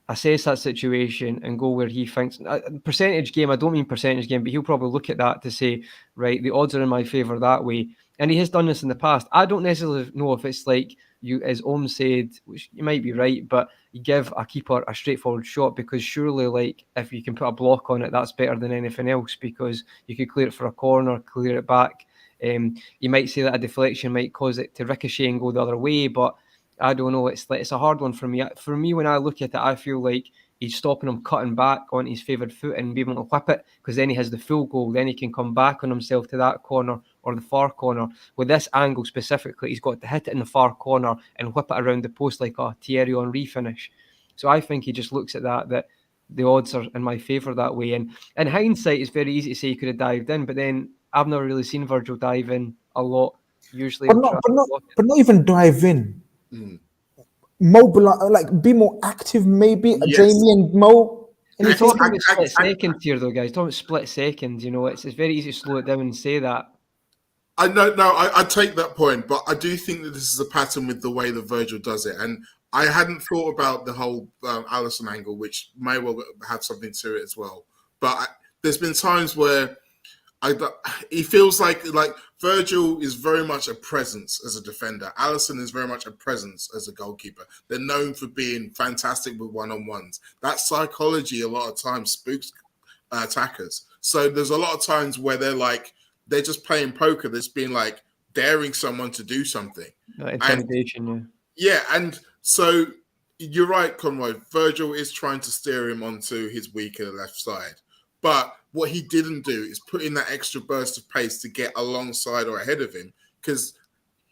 assess that situation and go where he thinks percentage game. I don't mean percentage game, but he'll probably look at that to say, right, the odds are in my favour that way. And he has done this in the past. I don't necessarily know if it's like you, as Om said, which you might be right, but you give a keeper a straightforward shot, because surely, like, if you can put a block on it, that's better than anything else, because you could clear it for a corner, clear it back. You might say that a deflection might cause it to ricochet and go the other way, but I don't know. It's a hard one for me. For me, when I look at it, I feel like he's stopping him cutting back on his favoured foot and being able to whip it, because then he has the full goal. Then he can come back on himself to that corner or the far corner. With this angle specifically, he's got to hit it in the far corner and whip it around the post like a Thierry Henry finish. So I think he just looks at that the odds are in my favour that way. And in hindsight, it's very easy to say he could have dived in, but then I've never really seen Virgil dive in a lot usually but will not, try but and not, block it. but not even dive in. Mobilize, like be more active, maybe. Yes. Jamie and Mo. We're Anything? talking about split seconds here, though, guys. Talking about split seconds, you know, it's very easy to slow it down and say that. I know, no, I take that point, but I do think that this is a pattern with the way that Virgil does it, and I hadn't thought about the whole Alisson angle, which may well have something to it as well. But there's been times where he feels like Virgil is very much a presence as a defender. Alisson is very much a presence as a goalkeeper. They're known for being fantastic with one-on-ones. That psychology a lot of times spooks attackers. So there's a lot of times where they're just playing poker. That's being like daring someone to do something. Intimidation, yeah, and so you're right, Conroy. Virgil is trying to steer him onto his weaker left side. But what he didn't do is put in that extra burst of pace to get alongside or ahead of him, because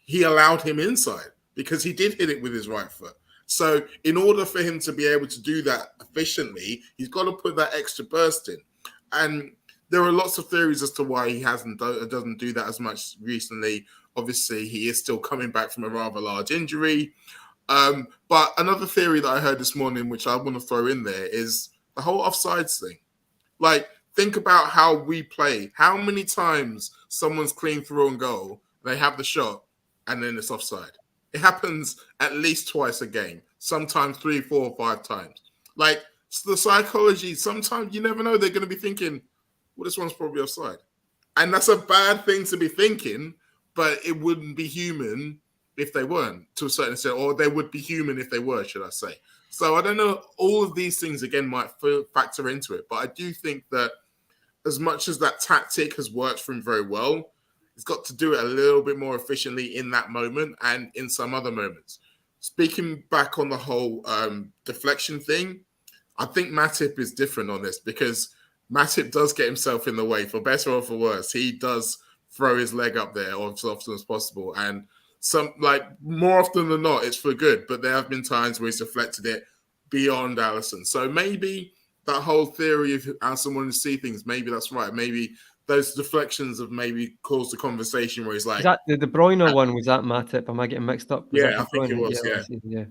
he allowed him inside, because he did hit it with his right foot. So in order for him to be able to do that efficiently, he's got to put that extra burst in. And there are lots of theories as to why he doesn't do that as much recently. Obviously, he is still coming back from a rather large injury. But another theory that I heard this morning, which I want to throw in there, is the whole offsides thing. Like, think about how we play. How many times someone's clean through on goal, they have the shot, and then it's offside? It happens at least twice a game, sometimes 3, 4, 5 times. Like, the psychology, sometimes you never know, they're going to be thinking, well, this one's probably offside. And that's a bad thing to be thinking, but it wouldn't be human if they weren't, to a certain extent, or they would be human if they were, should I say. So I don't know, all of these things, again, might factor into it. But I do think that as much as that tactic has worked for him very well, he's got to do it a little bit more efficiently in that moment and in some other moments. Speaking back on the whole deflection thing, I think Matip is different on this, because Matip does get himself in the way, for better or for worse. He does throw his leg up there as often as possible. And more often than not, it's for good. But there have been times where he's deflected it beyond Alisson. So maybe that whole theory of Alisson wanting to see things, maybe that's right. Maybe those deflections have maybe caused a conversation where he's like... Is that the De Bruyne one? Was that Matip? Am I getting mixed up? Yeah, I think it was, yeah.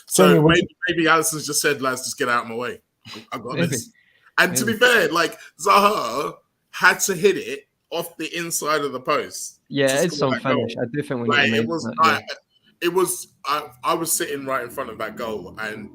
So maybe Alisson's just said, lads, just get out of my way. I've got this. And to be fair, Zaha had to hit it off the inside of the post. Yeah, it's some finish. I do think we need to it was. I was sitting right in front of that goal, and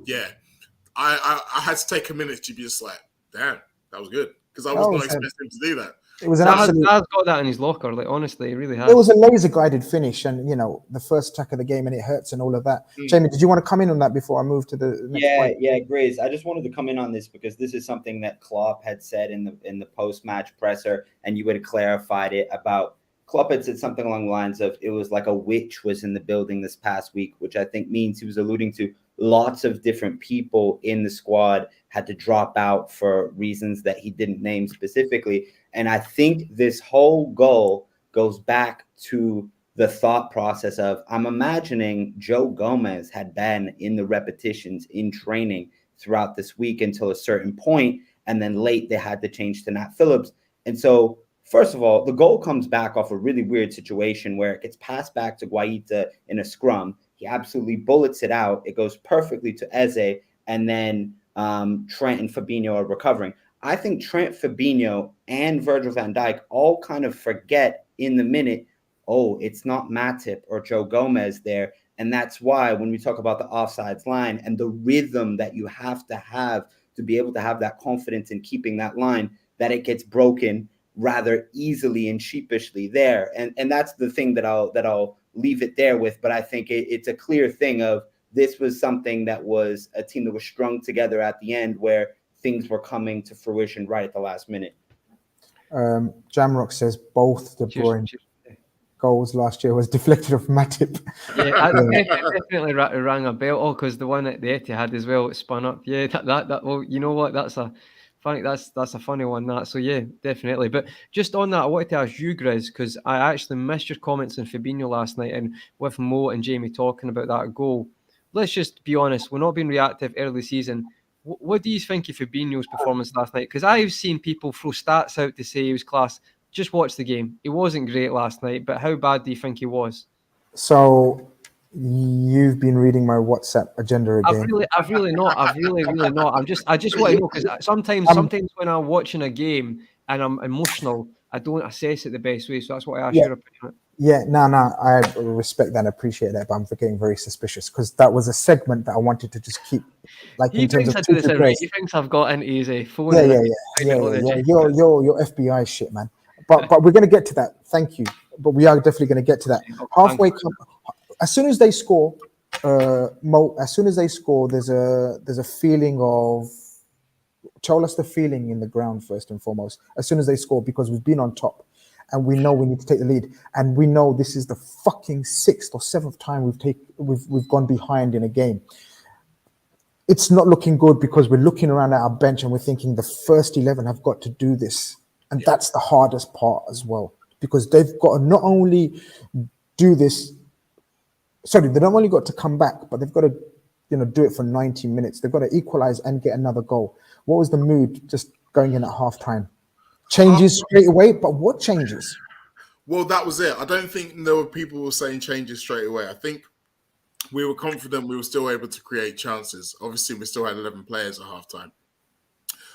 I had to take a minute to be just like, damn, that was good, because I was not expecting him to do that. It was an absolute... Dad's got that in his locker. Like, honestly, he really has. It was a laser guided finish, and the first attack of the game, and it hurts and all of that. Jamie, did you want to come in on that before I move to the next point? Yeah, Grizz. I just wanted to come in on this because this is something that Klopp had said in the post match presser, and you had clarified it about. Klopp had said something along the lines of it was like a witch was in the building this past week, which I think means he was alluding to lots of different people in the squad had to drop out for reasons that he didn't name specifically. And I think this whole goal goes back to the thought process of, I'm imagining Joe Gomez had been in the repetitions in training throughout this week until a certain point, and then late they had to change to Nat Phillips. And so, first of all, the goal comes back off a really weird situation where it gets passed back to Guaita in a scrum. He absolutely bullets it out. It goes perfectly to Eze, and then Trent and Fabinho are recovering. I think Trent, Fabinho, and Virgil van Dijk all kind of forget in the minute, oh, it's not Matip or Joe Gomez there. And that's why when we talk about the offsides line and the rhythm that you have to be able to have that confidence in keeping that line, that it gets broken rather easily and sheepishly there. And that's the thing that I'll leave it there with. But I think it's a clear thing of this was something that was a team that was strung together at the end where things were coming to fruition right at the last minute. Jamrock says both De Bruyne goals last year was deflected off Matip. Yeah, I definitely rang a bell. Oh, because the one at the Etihad as well, it spun up. Yeah, that. Well, you know what? That's a funny one. That. So yeah, definitely. But just on that, I wanted to ask you, Grizz, because I actually missed your comments on Fabinho last night, and with Mo and Jamie talking about that goal. Let's just be honest. We're not being reactive early season. What do you think of Fabinho's performance last night? Because I've seen people throw stats out to say he was class. just watch the game. He wasn't great last night, but how bad do you think he was? So you've been reading my WhatsApp agenda again. I've really not. I just want to know, because sometimes when I'm watching a game and I'm emotional, I don't assess it the best way. So that's what I ask your opinion. Yeah, no, I respect that and appreciate that, but I'm getting very suspicious because that was a segment that I wanted to just keep, like, He in terms thinks of I do this two right. players. He thinks I've got into his phone. Yeah. Your FBI shit, man. But we're gonna get to that. Thank you. But we are definitely gonna get to that. Halfway, as soon as they score, Mo. As soon as they score, there's a feeling of. Tell us the feeling in the ground first and foremost. As soon as they score, because we've been on top. And we know we need to take the lead, and we know this is the fucking 6th or 7th time we've gone behind in a game. It's not looking good because we're looking around at our bench and we're thinking the first 11 have got to do this, and that's the hardest part as well, because they've got to not only do this. Sorry, they not only got to come back, but they've got to, do it for 90 minutes. They've got to equalize and get another goal. What was the mood just going in at halftime? Changes straight away, but what changes? Well, that was it. I don't think there were people who were saying changes straight away. I think we were confident we were still able to create chances. Obviously, we still had 11 players at halftime.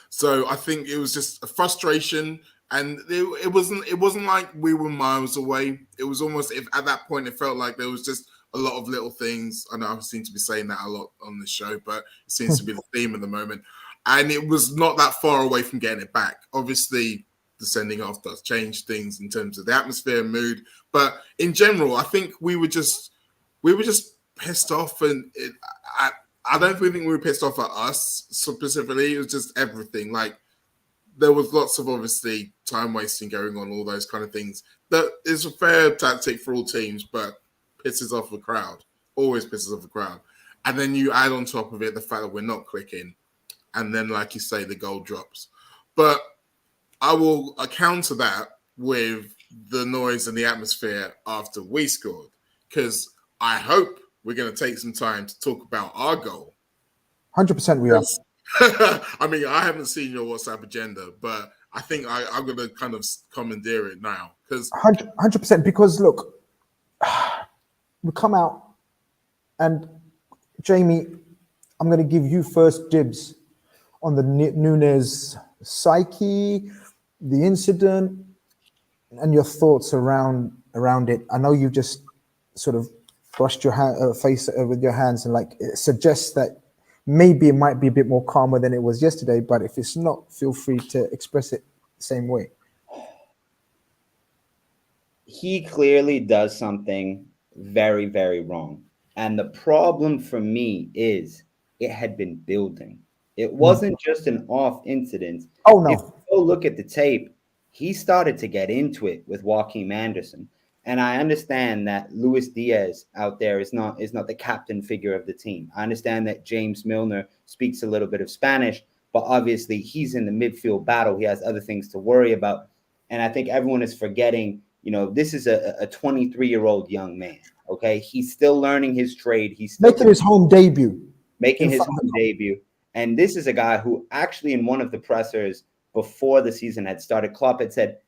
So I think it was just a frustration, and it wasn't like we were miles away. It was almost, if at that point it felt like there was just a lot of little things. I know I seem to be saying that a lot on the show, but it seems to be the theme at the moment. And it was not that far away from getting it back. Obviously, the sending off does change things in terms of the atmosphere and mood. But in general, I think we were just pissed off. And I don't think we were pissed off at us specifically. It was just everything. Like, there was lots of, obviously, time wasting going on, all those kind of things. That is a fair tactic for all teams, but pisses off the crowd. Always pisses off the crowd. And then you add on top of it the fact that we're not clicking. And then, like you say, the goal drops. But I will counter that with the noise and the atmosphere after we scored, because I hope we're going to take some time to talk about our goal. 100% we are. I mean, I haven't seen your WhatsApp agenda, but I think I'm going to kind of commandeer it now. 100%, because look, we come out and, Jamie, I'm going to give you first dibs on the Nunez psyche, the incident, and your thoughts around it. I know you just sort of brushed your face with your hands, and like it suggests that maybe it might be a bit more calmer than it was yesterday. But if it's not, feel free to express it the same way. He clearly does something very, very wrong. And the problem for me is it had been building. It wasn't just an off incident. Oh, no. If you go look at the tape, he started to get into it with Joachim Andersen. And I understand that Luis Diaz out there is not the captain figure of the team. I understand that James Milner speaks a little bit of Spanish, but obviously he's in the midfield battle. He has other things to worry about. And I think everyone is forgetting, this is a 23-year-old young man, okay? He's still learning his trade. He's still making his home debut. And this is a guy who actually, in one of the pressers before the season had started, Klopp had said,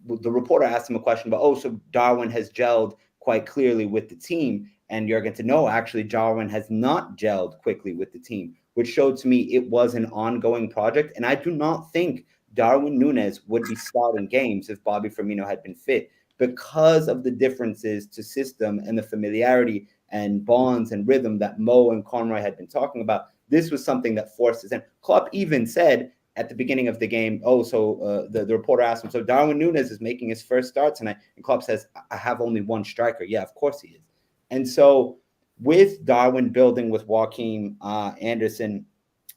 the reporter asked him a question about, so Darwin has gelled quite clearly with the team. And Jurgen said, no, actually, Darwin has not gelled quickly with the team, which showed to me it was an ongoing project. And I do not think Darwin Nunez would be starting games if Bobby Firmino had been fit, because of the differences to system and the familiarity and bonds and rhythm that Mo and Conroy had been talking about. This was something that forced us in. Klopp even said at the beginning of the game, the reporter asked him, so Darwin Nunez is making his first start tonight. And Klopp says, I have only one striker. Yeah, of course he is. And so with Darwin building with Joachim Andersen,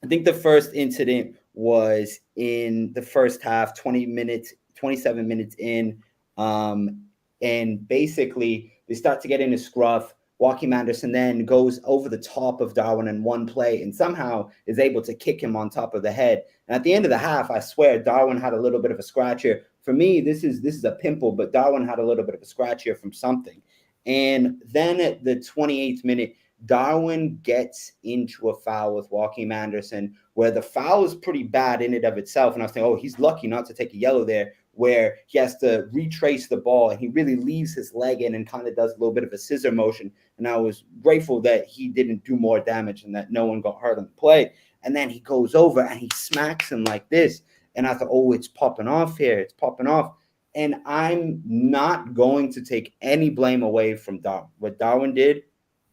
I think the first incident was in the first half, 27 minutes in. And basically they start to get in a scruff. Joachim Andersen then goes over the top of Darwin in one play and somehow is able to kick him on top of the head. And at the end of the half, I swear Darwin had a little bit of a scratch here. For me, this is a pimple, but Darwin had a little bit of a scratch here from something. And then at the 28th minute, Darwin gets into a foul with Joachim Andersen, where the foul is pretty bad in and of itself. And I was thinking, he's lucky not to take a yellow there, where he has to retrace the ball and he really leaves his leg in and kind of does a little bit of a scissor motion. And I was grateful that he didn't do more damage and that no one got hurt on the play. And then he goes over and he smacks him like this. And I thought, oh, it's popping off here. It's popping off. And I'm not going to take any blame away from Darwin. What Darwin did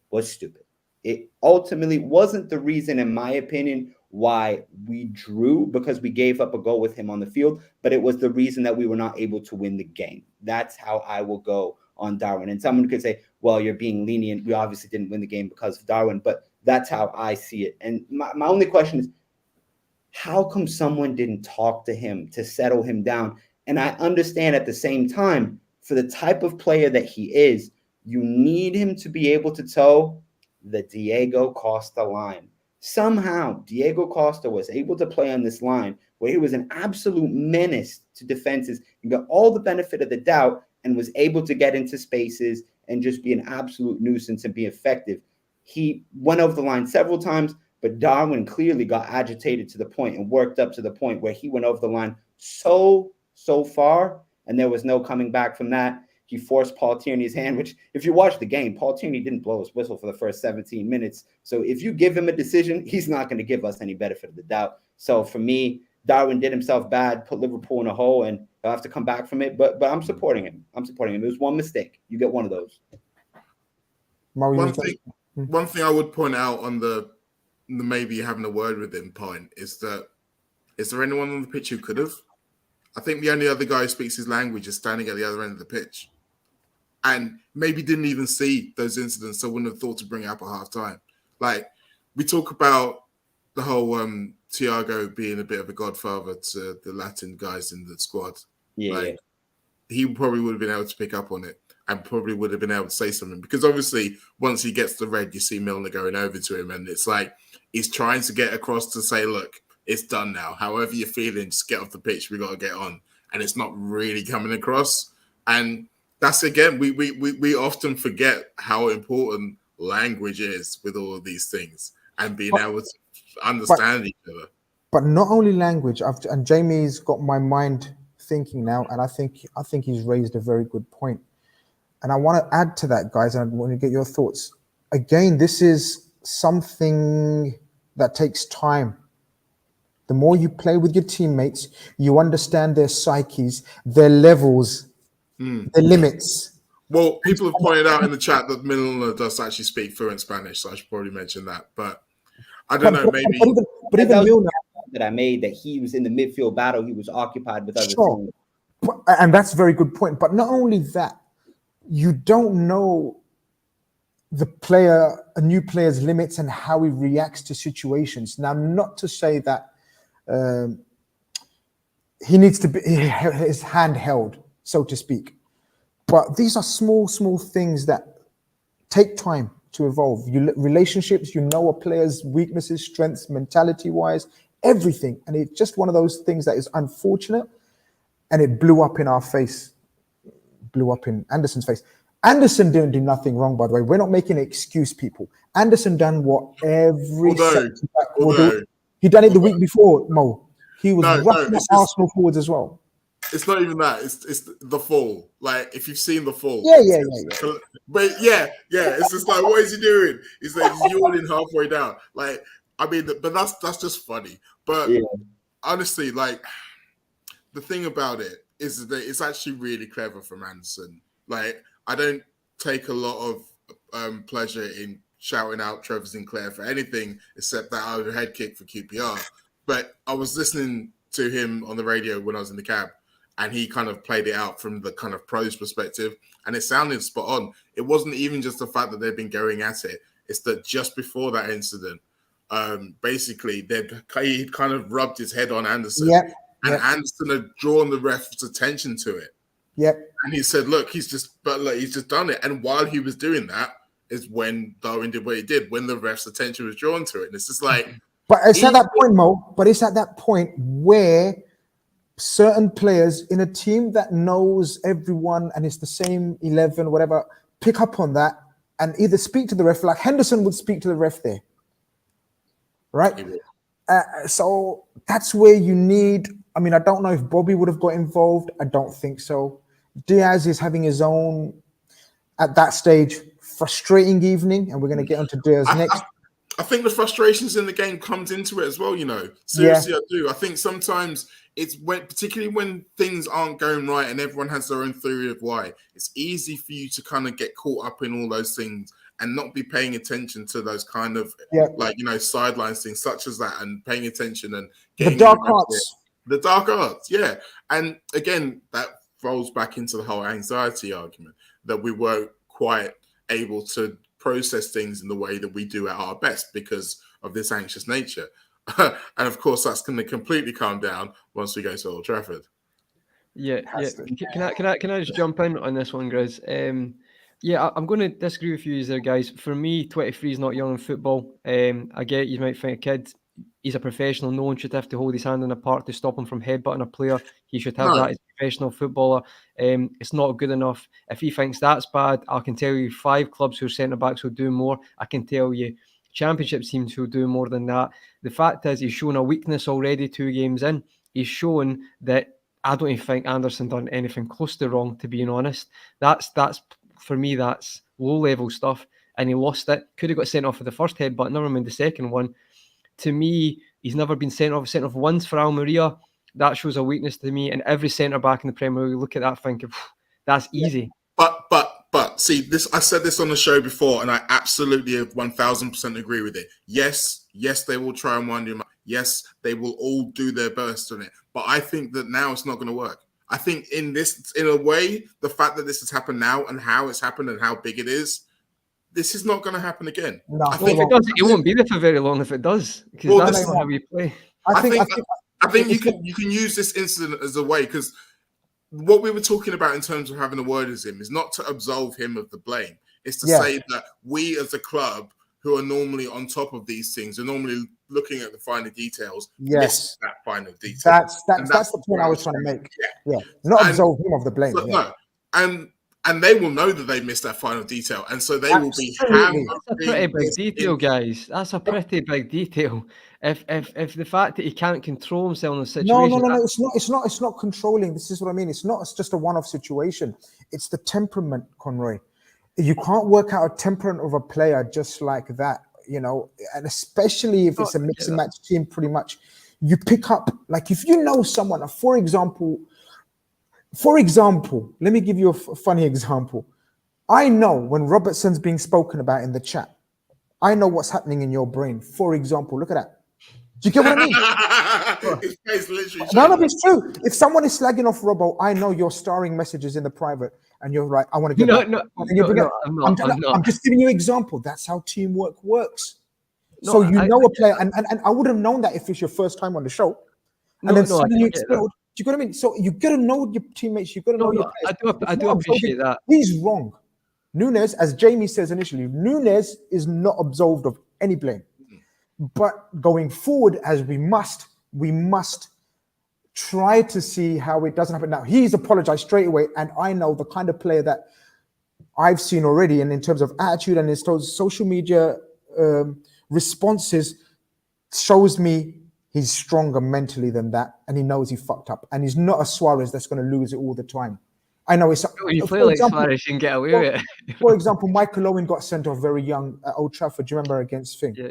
was stupid. It ultimately wasn't the reason, in my opinion, why we drew, because we gave up a goal with him on the field, but it was the reason that we were not able to win the game. That's how I will go on Darwin. And someone could say, well, you're being lenient. We obviously didn't win the game because of Darwin, but that's how I see it. And my only question is, how come someone didn't talk to him to settle him down? And I understand at the same time, for the type of player that he is, you need him to be able to toe the Diego Costa line. Somehow, Diego Costa was able to play on this line where he was an absolute menace to defenses and got all the benefit of the doubt and was able to get into spaces and just be an absolute nuisance and be effective. He went over the line several times, but Darwin clearly got agitated to the point and worked up to the point where he went over the line so far, and there was no coming back from that. He forced Paul Tierney's hand, which, if you watch the game, Paul Tierney didn't blow his whistle for the first 17 minutes. So if you give him a decision, he's not going to give us any benefit of the doubt. So for me, Darwin did himself bad, put Liverpool in a hole, and he'll have to come back from it. But I'm supporting him. It was one mistake. You get one of those. One thing I would point out on the maybe having a word with him point is that, is there anyone on the pitch who could have? I think the only other guy who speaks his language is standing at the other end of the pitch. And maybe didn't even see those incidents, so wouldn't have thought to bring it up at halftime. Like, we talk about the whole Thiago being a bit of a godfather to the Latin guys in the squad. Yeah. He probably would have been able to pick up on it and probably would have been able to say something. Because obviously, once he gets the red, you see Milner going over to him, and it's like he's trying to get across to say, look, it's done now. However you're feeling, just get off the pitch. We got to get on. And it's not really coming across. And that's, again, we often forget how important language is with all of these things and being able to understand each other. But not only language, and Jamie's got my mind thinking now, and I think he's raised a very good point. And I want to add to that, guys, and I want to get your thoughts. Again, this is something that takes time. The more you play with your teammates, you understand their psyches, their levels, their limits. Well, people have pointed out in the chat that Milner does actually speak fluent Spanish, so I should probably mention that. But I don't know, maybe. But even Milner, that I made, that he was in the midfield battle, he was occupied with other things. And that's a very good point. But not only that, you don't know a new player's limits and how he reacts to situations. Now, not to say that he needs to be his hand held, so to speak. But these are small things that take time to evolve. Relationships, you know a player's weaknesses, strengths, mentality-wise, everything. And it's just one of those things that is unfortunate, and it blew up in our face, blew up in Anderson's face. Anderson didn't do nothing wrong, by the way. We're not making an excuse, people. Anderson done what every centre-back will do. He done it the week before, Mo. He was roughing up Arsenal forwards as well. It's not even that. It's the fall. Like, if you've seen the fall. Yeah. But yeah. It's just like, what is he doing? He's like yawning halfway down. Like, I mean, but that's just funny. But honestly, like, the thing about it is that it's actually really clever from Anderson. Like, I don't take a lot of pleasure in shouting out Trevor Sinclair for anything except that overhead kick for QPR. But I was listening to him on the radio when I was in the cab, and he kind of played it out from the kind of pros perspective, and it sounded spot on. It wasn't even just the fact that they'd been going at it. It's that just before that incident, basically, he'd kind of rubbed his head on Anderson. Anderson had drawn the ref's attention to it. And he said, look, he's just done it. And while he was doing that is when Darwin did what he did, when the ref's attention was drawn to it. And it's just like... But it's at that point, Mo, it's at that point where certain players in a team that knows everyone and it's the same 11, whatever, pick up on that and either speak to the ref, like Henderson would speak to the ref there. Right? So that's where you need I mean, I don't know if Bobby would have got involved. I don't think so. Diaz is having his own, at that stage, frustrating evening, and we're going to get onto Diaz next. I think the frustrations in the game comes into it as well, Seriously, I do. I think sometimes it's particularly when things aren't going right and everyone has their own theory of why, it's easy for you to kind of get caught up in all those things and not be paying attention to those kind of sidelines things such as that, and paying attention and getting the dark arts. The dark arts, yeah. And again, that rolls back into the whole anxiety argument that we weren't quite able to process things in the way that we do at our best because of this anxious nature. And of course, that's going to completely calm down once we go to Old Trafford. Yeah. Can I just jump in on this one, Grizz? I'm going to disagree with you there, guys. For me, 23 is not young in football. I get you might think a kid, he's a professional. No one should have to hold his hand in a park to stop him from headbutting a player. He should have that as a professional footballer. It's not good enough. If he thinks that's bad, I can tell you 5 clubs who are centre-backs will do more. I can tell you championship teams who do more than that. The fact is he's shown a weakness already 2 games in. He's shown that I don't even think Anderson done anything close to wrong, to being honest. That's for me, that's low-level stuff, and he lost it. Could have got sent off for the first headbutt, never mind the second one. To me, he's never been sent off once for Almeria. That shows a weakness to me. And every centre-back in the Premier League, look at that thinking, that's easy. But see, this, I said this on the show before, and I absolutely 1000% agree with it. Yes, they will try and wind him up. Yes, they will all do their best on it. But I think that now it's not going to work. I think in a way, the fact that this has happened now and how it's happened and how big it is, this is not going to happen again. No, if it does, it won't be there for very long if it does, because that's not how we play. I think you can use this incident as a way, because what we were talking about in terms of having a word with him is not to absolve him of the blame. It's to say that we as a club who are normally on top of these things, are normally looking at the finer details, miss that finer detail. That's the point I was trying to make. Yeah. Not absolve him of the blame. No. And they will know that they missed that final detail. And so they will be hammered. That's a pretty big detail, guys. That's a pretty big detail. If the fact that he can't control himself in the situation. No. It's not controlling. This is what I mean. It's just a one-off situation. It's the temperament, Conroy. You can't work out a temperament of a player just like that, and especially if it's a mix and match team, pretty much. You pick up, like if you know someone, for example, let me give you a funny example. I know when Robertson's being spoken about in the chat, I know what's happening in your brain. For example, look at that. Do you get what I mean? His face literally. No, it's true. If someone is slagging off Robbo, I know you're starring messages in the private, and you're like, I want to get I'm just giving you an example. That's how teamwork works. So a player, and I would have known that if it's your first time on the show, and then suddenly you explode. Do you get what I mean? So you got to know your teammates. You got to know your players. I do appreciate that. He's wrong. Nunez, as Jamie says initially, Nunez is not absolved of any blame. But going forward, as we must try to see how it doesn't happen. Now, he's apologized straight away, and I know the kind of player that I've seen already, and in terms of attitude and his social media responses, shows me he's stronger mentally than that, and he knows he fucked up. And he's not a Suarez that's going to lose it all the time. I know it's... You play like Suarez, you can get away with it. For example, Michael Owen got sent off very young at Old Trafford. Do you remember against Fing? Yeah.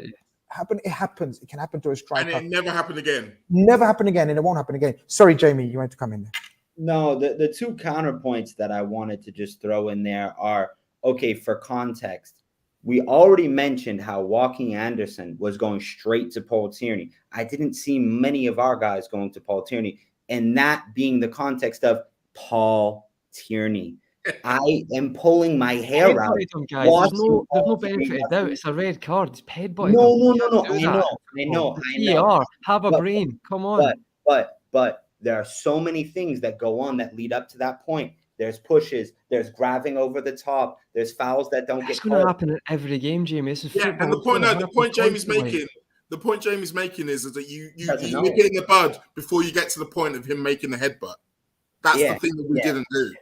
It happens. It can happen to a striker. And it never happened again. Never happen again, and it won't happen again. Sorry, Jamie, you had to come in there. No, the 2 counterpoints that I wanted to just throw in there are, okay, for context, we already mentioned how Joaquin Anderson was going straight to Paul Tierney. I didn't see many of our guys going to Paul Tierney, and that being the context of Paul Tierney. I am pulling my hair out. There's no benefit of doubt. It's a red card. It's headbutt. No. I know. Have a brain. Come on. But there are so many things that go on that lead up to that point. There's pushes. There's grabbing over the top. There's fouls that don't get called. It's going to happen in every game, Jamie. This is football. And the point Jamie's making is that you nip it in the bud before you get to the point of him making the headbutt. That's the thing that we didn't do.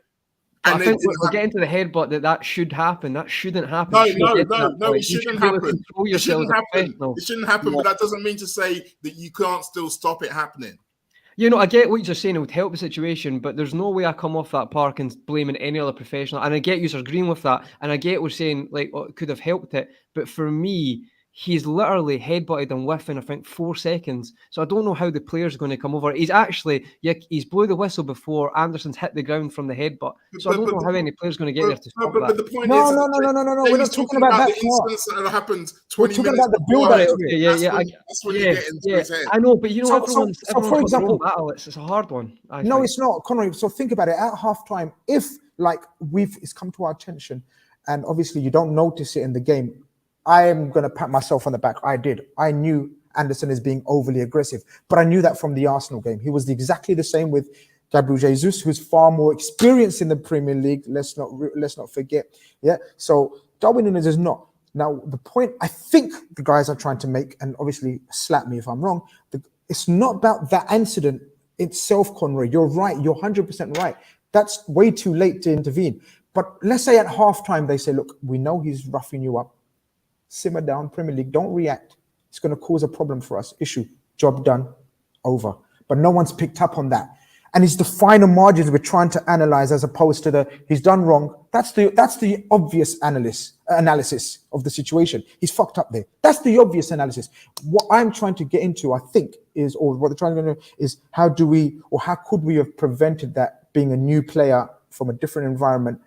I think we're getting to the headbutt that should happen. That shouldn't happen. No, it shouldn't happen. It shouldn't happen, but that doesn't mean to say that you can't still stop it happening. You know, I get what you're saying, it would help the situation, but there's no way I come off that park and blaming any other professional. And I get you're agreeing with that. And I get we're saying, like, oh, it could have helped it. But for me, he's literally headbutted him within, I think, 4 seconds. So I don't know how the player's going to come over. He's actually, he's blew the whistle before Anderson's hit the ground from the headbutt. So I don't know how any player's going to get there to stop that. But the point no, is... No. We're not talking about that part. The instance that happened 20 We're talking minutes about the build-up. That's when you get into his head. I know, but you know, so for example, it's a hard one. No, it's not, Conroy. So think about it. At halftime, if like it's come to our attention, and obviously you don't notice it in the game, I am going to pat myself on the back. I knew Anderson is being overly aggressive, but I knew that from the Arsenal game. He was exactly the same with Gabriel Jesus, who's far more experienced in the Premier League. Let's not forget. Yeah. So Darwin Nunez is not. Now, the point I think the guys are trying to make, and obviously slap me if I'm wrong, it's not about that incident itself, Conroy. You're right. You're 100% right. That's way too late to intervene. But let's say at halftime they say, look, we know he's roughing you up. Simmer down, Premier League. Don't react. It's going to cause a problem for us. Issue. Job done. Over. But no one's picked up on that. And it's the finer margins we're trying to analyze as opposed to he's done wrong. That's the obvious analysis of the situation. He's fucked up there. That's the obvious analysis. What I'm trying to get into, I think, what they're trying to do is how could we have prevented that being a new player from a different environment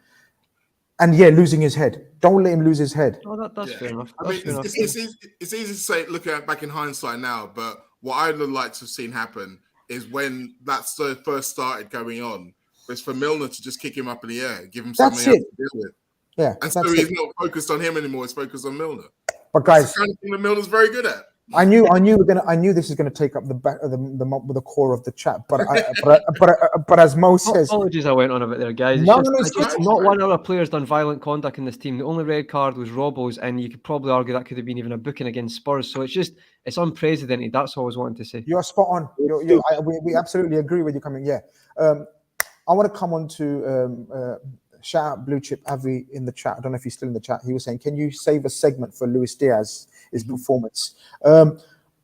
and losing his head. Don't let him lose his head. Oh, that's fair enough. It's easy to say, looking back in hindsight now, but what I would like to have seen happen is when that first started going on, was for Milner to just kick him up in the air, give him something else to deal with. Yeah, and so he's not focused on him anymore; it's focused on Milner. But guys, it's the kind of thing that Milner's very good at. I knew this is gonna take up the core of the chat. But as Mo says, apologies, I went on a bit there, guys. Not one other player's done violent conduct in this team. The only red card was Robbo's, and you could probably argue that could have been even a booking against Spurs. So it's unprecedented. That's all I was wanting to say. You're spot on. We absolutely agree with you coming. Yeah, I want to come on to shout out Blue Chip Avi in the chat. I don't know if he's still in the chat. He was saying, can you save a segment for Luis Diaz? His performance. I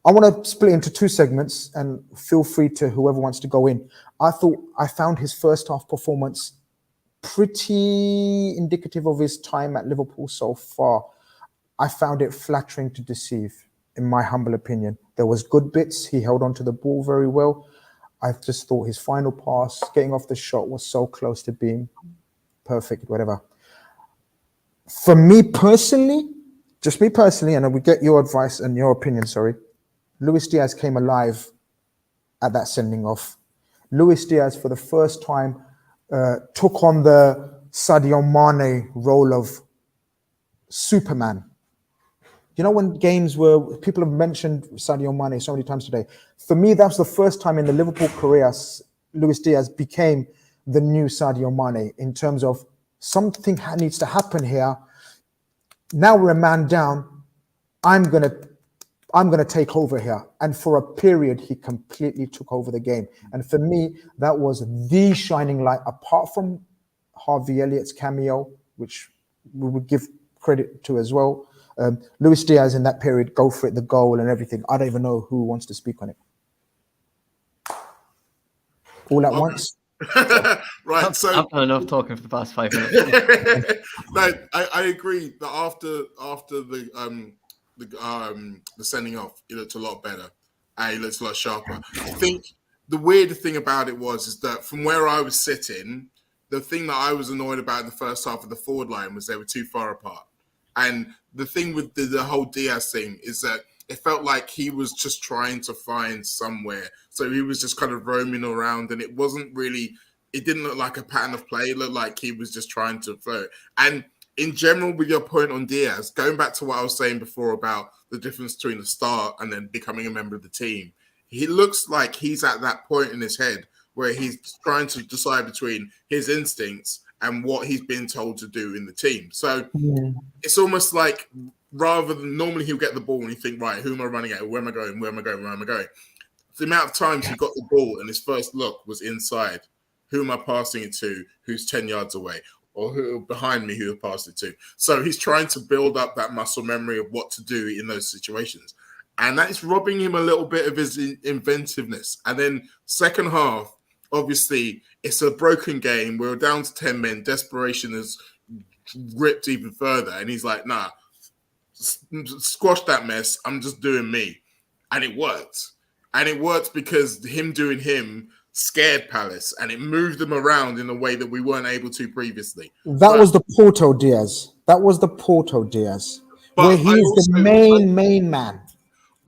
want to split into 2 segments, and feel free to whoever wants to go in. I found his first half performance pretty indicative of his time at Liverpool so far. I found it flattering to deceive, in my humble opinion. There was good bits. He held onto the ball very well. I just thought his final pass, getting off the shot, was so close to being perfect, whatever. For me personally, just me personally, and we get your advice and your opinion, Luis Diaz came alive at that sending off. Luis Diaz, for the first time, took on the Sadio Mane role of Superman. You know, when games where people have mentioned Sadio Mane so many times today, for me, that's the first time in the Liverpool career Luis Diaz became the new Sadio Mane in terms of something needs to happen here. Now we're a man down. I'm gonna take over here. And for a period, he completely took over the game. And for me, that was the shining light, apart from Harvey Elliott's cameo, which we would give credit to as well. Luis Diaz in that period, go for it, the goal and everything. I don't even know who wants to speak on it. All at once. Right, so I've done enough talking for the past 5 minutes. No, I agree that after the sending off, he looked a lot better and he looked a lot sharper. I think the weird thing about it is that from where I was sitting, the thing that I was annoyed about in the first half of the forward line was they were too far apart. And the thing with the whole Diaz thing is that it felt like he was just trying to find somewhere. So he was just kind of roaming around, and it didn't look like a pattern of play. It looked like he was just trying to float. And in general, with your point on Diaz, going back to what I was saying before about the difference between the start and then becoming a member of the team, he looks like he's at that point in his head where he's trying to decide between his instincts and what he's been told to do in the team. So It's almost like, rather than normally he'll get the ball and you think, right, who am I running at? Where am I going? Where am I going? Where am I going? The amount of times he got the ball and his first look was inside. Who am I passing it to? Who's 10 yards away? Or who behind me who I passed it to? So he's trying to build up that muscle memory of what to do in those situations. And that is robbing him a little bit of his inventiveness. And then second half, obviously, it's a broken game. We're down to 10 men. Desperation has ripped even further. And he's like, nah, squash that mess. I'm just doing me. And it worked. And it worked because him doing him scared Palace. And it moved them around in a way that we weren't able to previously. That was the Porto Diaz. Where he is the main man.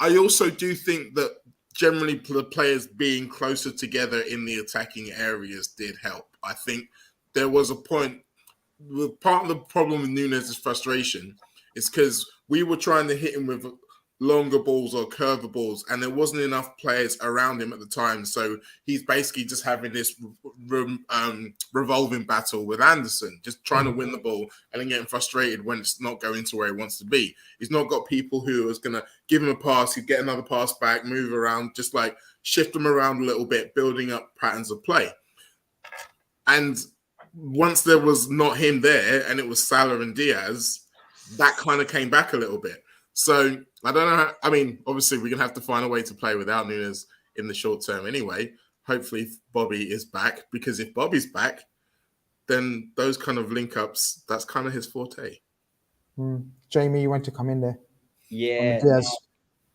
I also do think that generally the players being closer together in the attacking areas did help. I think there was a point, part of the problem with Nunez's frustration is because we were trying to hit him with longer balls or curved balls, and there wasn't enough players around him at the time. So he's basically just having this revolving battle with Anderson, just trying to win the ball and then getting frustrated when it's not going to where he wants to be. He's not got people who is going to give him a pass, he'd get another pass back, move around, just like shift them around a little bit, building up patterns of play. And once there was not him there and it was Salah and Diaz, that kind of came back a little bit. So I don't know. I mean, obviously, we're going to have to find a way to play without Nunez in the short term anyway. Hopefully, Bobby is back, because if Bobby's back, then those kind of link-ups, that's kind of his forte. Jamie, you want to come in there? Yeah.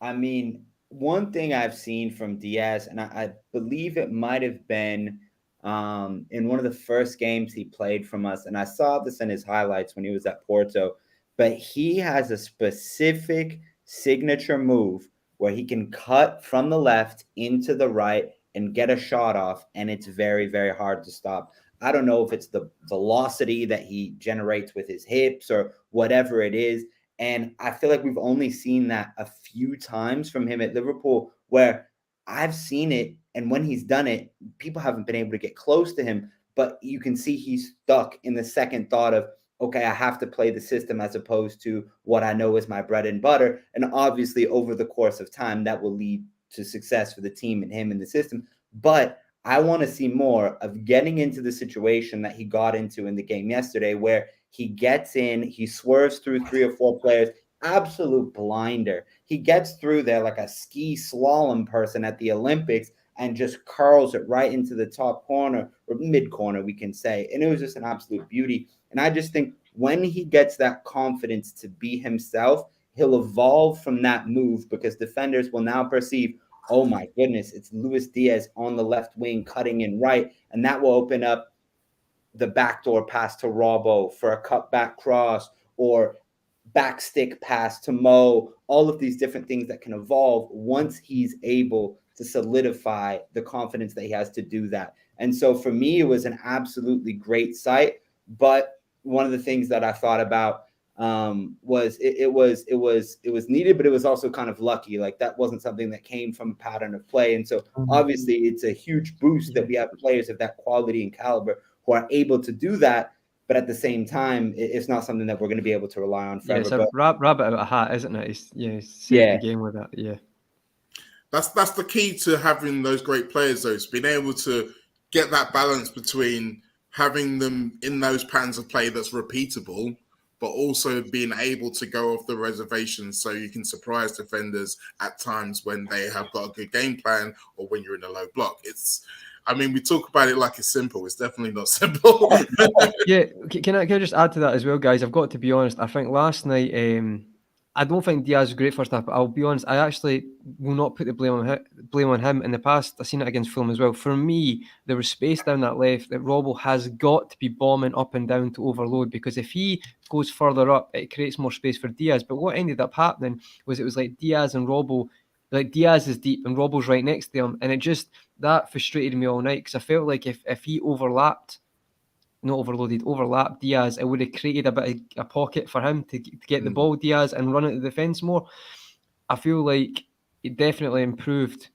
I mean, one thing I've seen from Diaz, and I believe it might have been in one of the first games he played from us, and I saw this in his highlights when he was at Porto, but he has a specific signature move where he can cut from the left into the right and get a shot off, and it's very, very hard to stop. I don't know if it's the velocity that he generates with his hips or whatever it is, and I feel like we've only seen that a few times from him at Liverpool, where I've seen it, and when he's done it, people haven't been able to get close to him, but you can see he's stuck in the second thought of, okay, I have to play the system as opposed to what I know is my bread and butter. And obviously, over the course of time, that will lead to success for the team and him in the system. But I want to see more of getting into the situation that he got into in the game yesterday, where he gets in, he swerves through 3 or 4 players, absolute blinder. He gets through there like a ski slalom person at the Olympics and just curls it right into the top corner, or mid corner, we can say. And it was just an absolute beauty. And I just think when he gets that confidence to be himself, he'll evolve from that move, because defenders will now perceive, oh my goodness, it's Luis Diaz on the left wing cutting in right. And that will open up the backdoor pass to Robbo for a cutback cross, or back stick pass to Mo, all of these different things that can evolve once he's able to solidify the confidence that he has to do that. And so for me, it was an absolutely great sight. But one of the things that I thought about was it was needed, but it was also kind of lucky. Like, that wasn't something that came from a pattern of play. And so obviously it's a huge boost that we have players of that quality and caliber who are able to do that. But at the same time, it's not something that we're going to be able to rely on forever. Yeah, it's a rabbit out of a hat, isn't it? Saved the game with that. Yeah. That's the key to having those great players, though, is being able to get that balance between having them in those patterns of play that's repeatable, but also being able to go off the reservation so you can surprise defenders at times when they have got a good game plan or when you're in a low block. We talk about it like it's simple. It's definitely not simple. Yeah, can I just add to that as well, guys? I've got to be honest. I think last night, I don't think Diaz was great first half, but I'll be honest, I actually will not put the blame on him. In the past, I've seen it against Fulham as well. For me, there was space down that left that Robbo has got to be bombing up and down to overload, because if he goes further up, it creates more space for Diaz. But what ended up happening was it was like Diaz and Robbo, like Diaz is deep and Robbo's right next to him. And that frustrated me all night, because I felt like if he overlapped Diaz, it would have created a bit of a pocket for him to get the ball, Diaz, and run into the defence more. I feel like it definitely improved,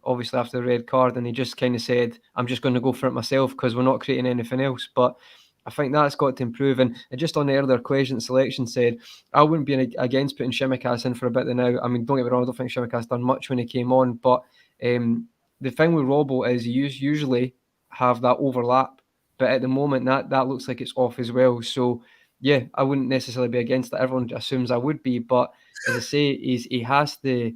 obviously, after the red card, and he just kind of said, I'm just going to go for it myself because we're not creating anything else. But I think that's got to improve. And just on the earlier question, Selection said, I wouldn't be against putting Tsimikas in for a bit now. I mean, don't get me wrong, I don't think Tsimikas done much when he came on, but the thing with Robbo is you usually have that overlap. But at the moment, that looks like it's off as well. So yeah, I wouldn't necessarily be against that. Everyone assumes I would be, but as I say, he has to.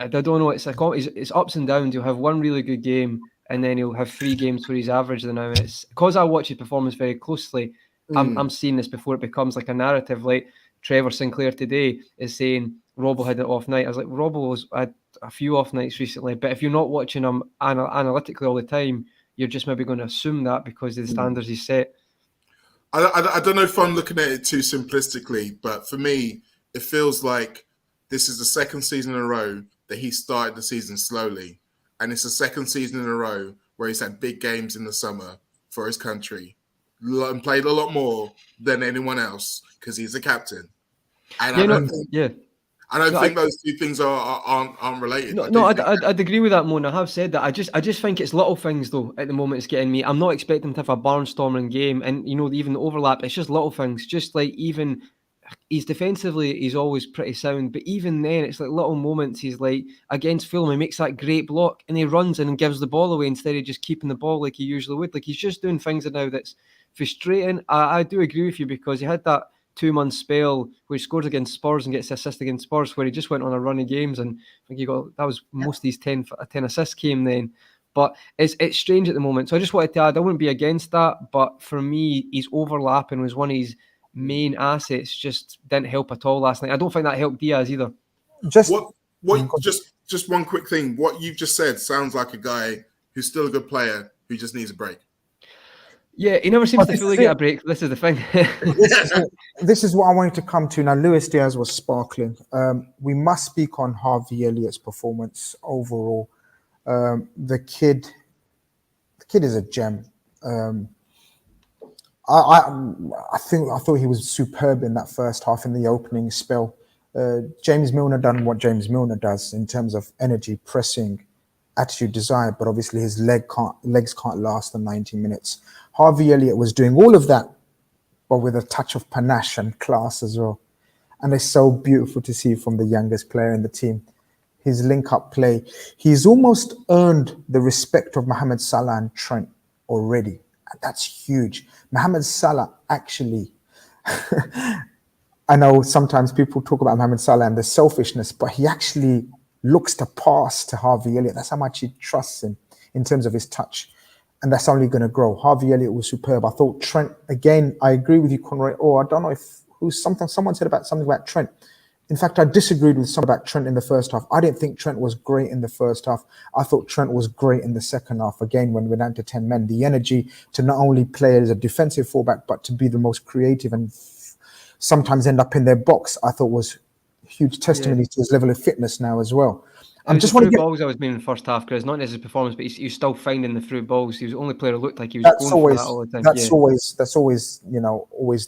I don't know. It's like it's ups and downs. He'll have one really good game, and then he'll have 3 games where he's average. Now it's because I watch his performance very closely. I'm seeing this before it becomes like a narrative. Like Trevor Sinclair today is saying Robbo had an off night. I was like, Robbo had a few off nights recently, but if you're not watching him analytically all the time, you're just maybe going to assume that because of the standards he's set. I don't know if I'm looking at it too simplistically, but for me, it feels like this is the second season in a row that he started the season slowly. And it's the second season in a row where he's had big games in the summer for his country and played a lot more than anyone else because he's the captain. And I don't think those two things aren't related. I'd agree with that, Mo. I have said that. I just think it's little things though. At the moment, it's getting me. I'm not expecting to have a barnstorming game, and even the overlap. It's just little things. Just like even he's defensively, he's always pretty sound. But even then, it's like little moments. He's like against Fulham, he makes that great block, and he runs in and gives the ball away instead of just keeping the ball like he usually would. Like he's just doing things now that's frustrating. I do agree with you because he had that 2-month spell where he scores against Spurs and gets the assist against Spurs, where he just went on a run of games, and I think that was most of these 10 assists came then. But it's strange at the moment. So I just wanted to add, I wouldn't be against that, but for me, he's overlapping was one of his main assets. Just didn't help at all last night. I don't think that helped Diaz either. Just one quick thing. What you've just said sounds like a guy who's still a good player who just needs a break. Yeah, he never seems to fully get a break. This is the thing. This is what I wanted to come to. Now, Luis Diaz was sparkling. We must speak on Harvey Elliott's performance overall. The kid is a gem. I thought he was superb in that first half in the opening spell. James Milner done what James Milner does in terms of energy, pressing, attitude, desire, but obviously his legs can't last the 90 minutes. Harvey Elliott was doing all of that, but with a touch of panache and class as well. And it's so beautiful to see from the youngest player in the team. His link-up play, he's almost earned the respect of Mohamed Salah and Trent already. And that's huge. Mohamed Salah actually, I know sometimes people talk about Mohamed Salah and the selfishness, but he actually looks to pass to Harvey Elliott. That's how much he trusts him in terms of his touch. And that's only going to grow. Harvey Elliott was superb. I thought Trent, again, I agree with you, Conroy. I don't know if someone said something about Trent. In fact, I disagreed with something about Trent in the first half. I didn't think Trent was great in the first half. I thought Trent was great in the second half. Again, when we're down to 10 men, the energy to not only play as a defensive fullback, but to be the most creative and sometimes end up in their box, I thought was huge testimony to his level of fitness now as well. I'm just want to balls I was meaning in the first half, Chris. Not necessarily his performance, but he was still finding the through balls. He was the only player who looked like he was going for that all the time. That's always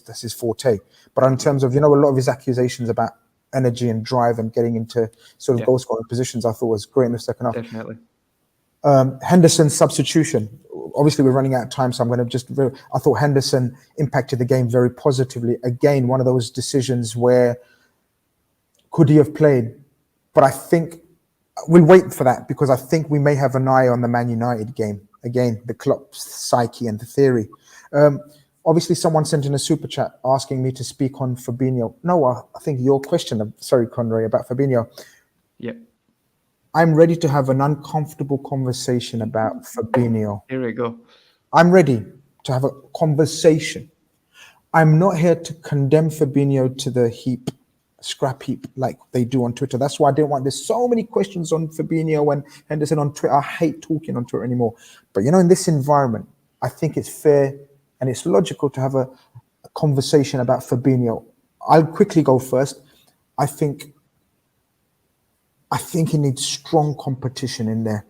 that's his forte. But in terms of a lot of his accusations about energy and drive and getting into sort of goal scoring positions, I thought was great in the second half. Definitely. Henderson's substitution. Obviously, we're running out of time, so I'm going to I thought Henderson impacted the game very positively. Again, one of those decisions where could he have played? But I think we'll wait for that because I think we may have an eye on the Man United game. Again, the Klopp's psyche and the theory. Obviously, someone sent in a super chat asking me to speak on Fabinho. No, I think your question, sorry, Conroy, about Fabinho. Yep. I'm ready to have an uncomfortable conversation about Fabinho. Here we go. I'm ready to have a conversation. I'm not here to condemn Fabinho to the scrap heap like they do on Twitter. That's why I didn't want, there's so many questions on Fabinho and Henderson on Twitter. I hate talking on Twitter anymore. But in this environment, I think it's fair and it's logical to have a conversation about Fabinho. I'll quickly go first. I think he needs strong competition in there.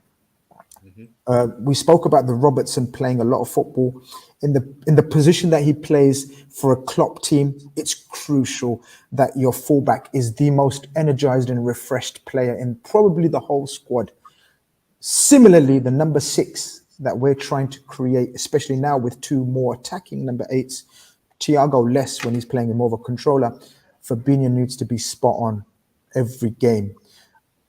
We spoke about the Robertson playing a lot of football. In the position that he plays for a Klopp team, it's crucial that your fullback is the most energized and refreshed player in probably the whole squad. Similarly, the number 6 that we're trying to create, especially now with 2 more attacking number 8s, Thiago less when he's playing with more of a controller, Fabinho needs to be spot on every game.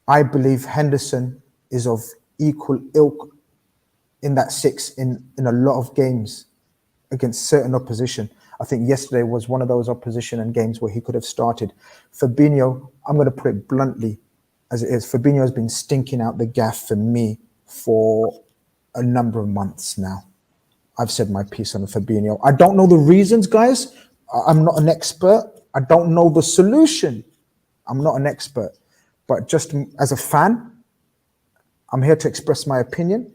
I believe Henderson is of equal ilk in that 6 in a lot of games against certain opposition. I think yesterday was one of those opposition and games where he could have started. Fabinho, I'm going to put it bluntly as it is, Fabinho has been stinking out the gaff for me for a number of months now. I've said my piece on Fabinho. I don't know the reasons, guys. I'm not an expert. I don't know the solution. I'm not an expert. But just as a fan, I'm here to express my opinion.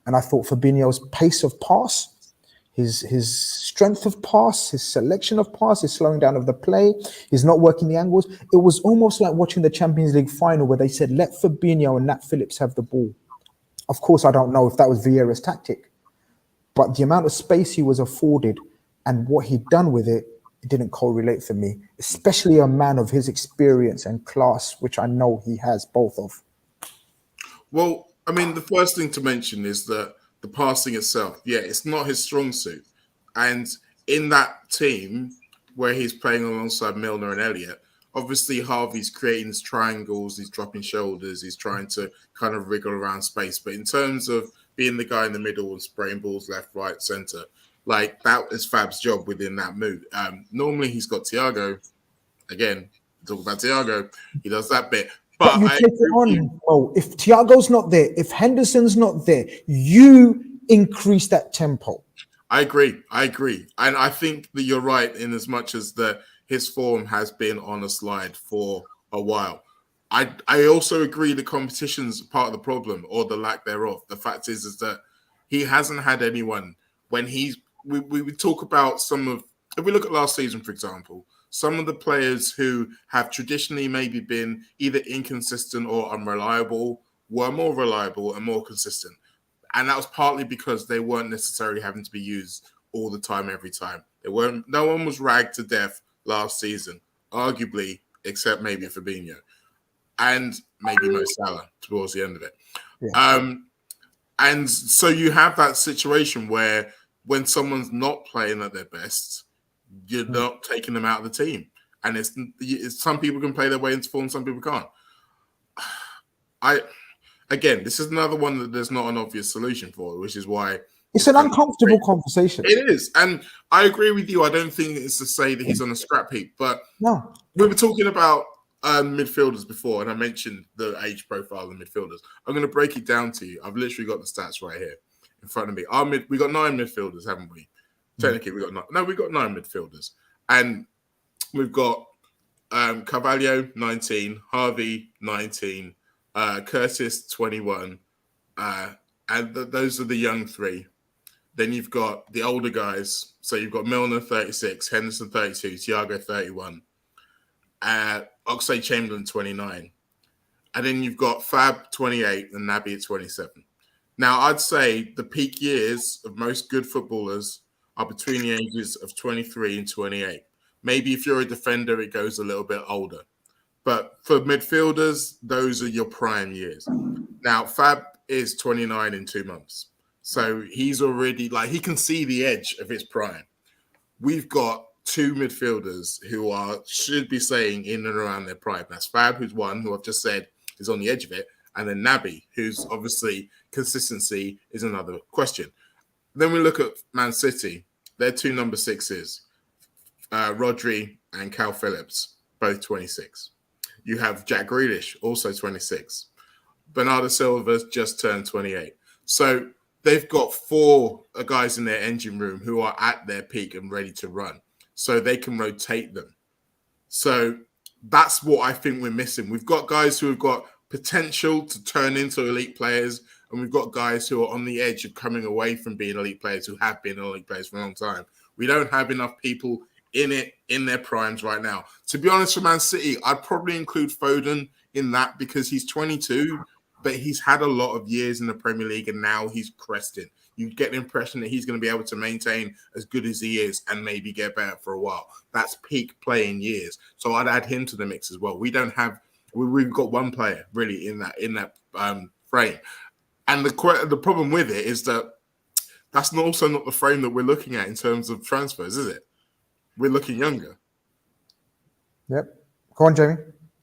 And I thought Fabinho's pace of pass, his strength of pass, his selection of pass, his slowing down of the play, he's not working the angles. It was almost like watching the Champions League final where they said, let Fabinho and Nat Phillips have the ball. Of course, I don't know if that was Vieira's tactic, but the amount of space he was afforded and what he'd done with it, it didn't correlate for me, especially a man of his experience and class, which I know he has both of. Well, I mean, the first thing to mention is that the passing itself, it's not his strong suit. And in that team where he's playing alongside Milner and Elliott, obviously Harvey's creating his triangles, he's dropping shoulders, he's trying to kind of wriggle around space. But in terms of being the guy in the middle and spraying balls left, right, centre, like that is Fab's job within that move. Normally he's got Thiago. Again, talk about Thiago, he does that bit. But you take it on. Oh, if Thiago's not there, if Henderson's not there, you increase that tempo. I agree. And I think that you're right in as much as that his form has been on a slide for a while. I also agree the competition's part of the problem or the lack thereof. The fact is that he hasn't had anyone when we would talk about some of, if we look at last season, for example, some of the players who have traditionally maybe been either inconsistent or unreliable were more reliable and more consistent. And that was partly because they weren't necessarily having to be used all the time, every time. No one was ragged to death last season, arguably, except maybe Fabinho and maybe Mo Salah towards the end of it. Yeah. And so you have that situation where when someone's not playing at their best, you're not taking them out of the team. And it's some people can play their way into form, some people can't. Again, this is another one that there's not an obvious solution for, which is why it's an uncomfortable conversation. It is. And I agree with you. I don't think it's to say that he's on a scrap heap, but no. We were talking about midfielders before, and I mentioned the age profile of the midfielders. I'm going to break it down to you. I've literally got the stats right here in front of me. We got 9 midfielders, haven't we? Technically, we got 9. No, we've got 9 midfielders. And we've got Carvalho, 19, Harvey, 19, Curtis, 21. And those are the young 3. Then you've got the older guys. So you've got Milner, 36, Henderson, 32, Thiago, 31, Oxlade-Chamberlain, 29. And then you've got Fab, 28, and Naby at 27. Now, I'd say the peak years of most good footballers are between the ages of 23 and 28. Maybe if you're a defender, it goes a little bit older. But for midfielders, those are your prime years. Now, Fab is 29 in 2 months. So he's already, he can see the edge of his prime. We've got 2 midfielders who should be saying in and around their prime. That's Fab, who's one, who I've just said is on the edge of it. And then Naby, who's obviously consistency is another question. Then we look at Man City. Their 2 number 6s, Rodri and Kall Phillips, both 26. You have Jack Grealish, also 26. Bernardo Silva's just turned 28. So they've got 4 guys in their engine room who are at their peak and ready to run. So they can rotate them. So that's what I think we're missing. We've got guys who have got potential to turn into elite players, and we've got guys who are on the edge of coming away from being elite players who have been elite players for a long time. We don't have enough people in their primes right now. To be honest, for Man City, I'd probably include Foden in that because he's 22, but he's had a lot of years in the Premier League and now he's cresting. You get the impression that he's going to be able to maintain as good as he is and maybe get better for a while. That's peak playing years. So I'd add him to the mix as well. We've got one player really in that frame. And the problem with it is that that's also not the frame that we're looking at in terms of transfers, is it? We're looking younger. Yep. Go on, Jamie.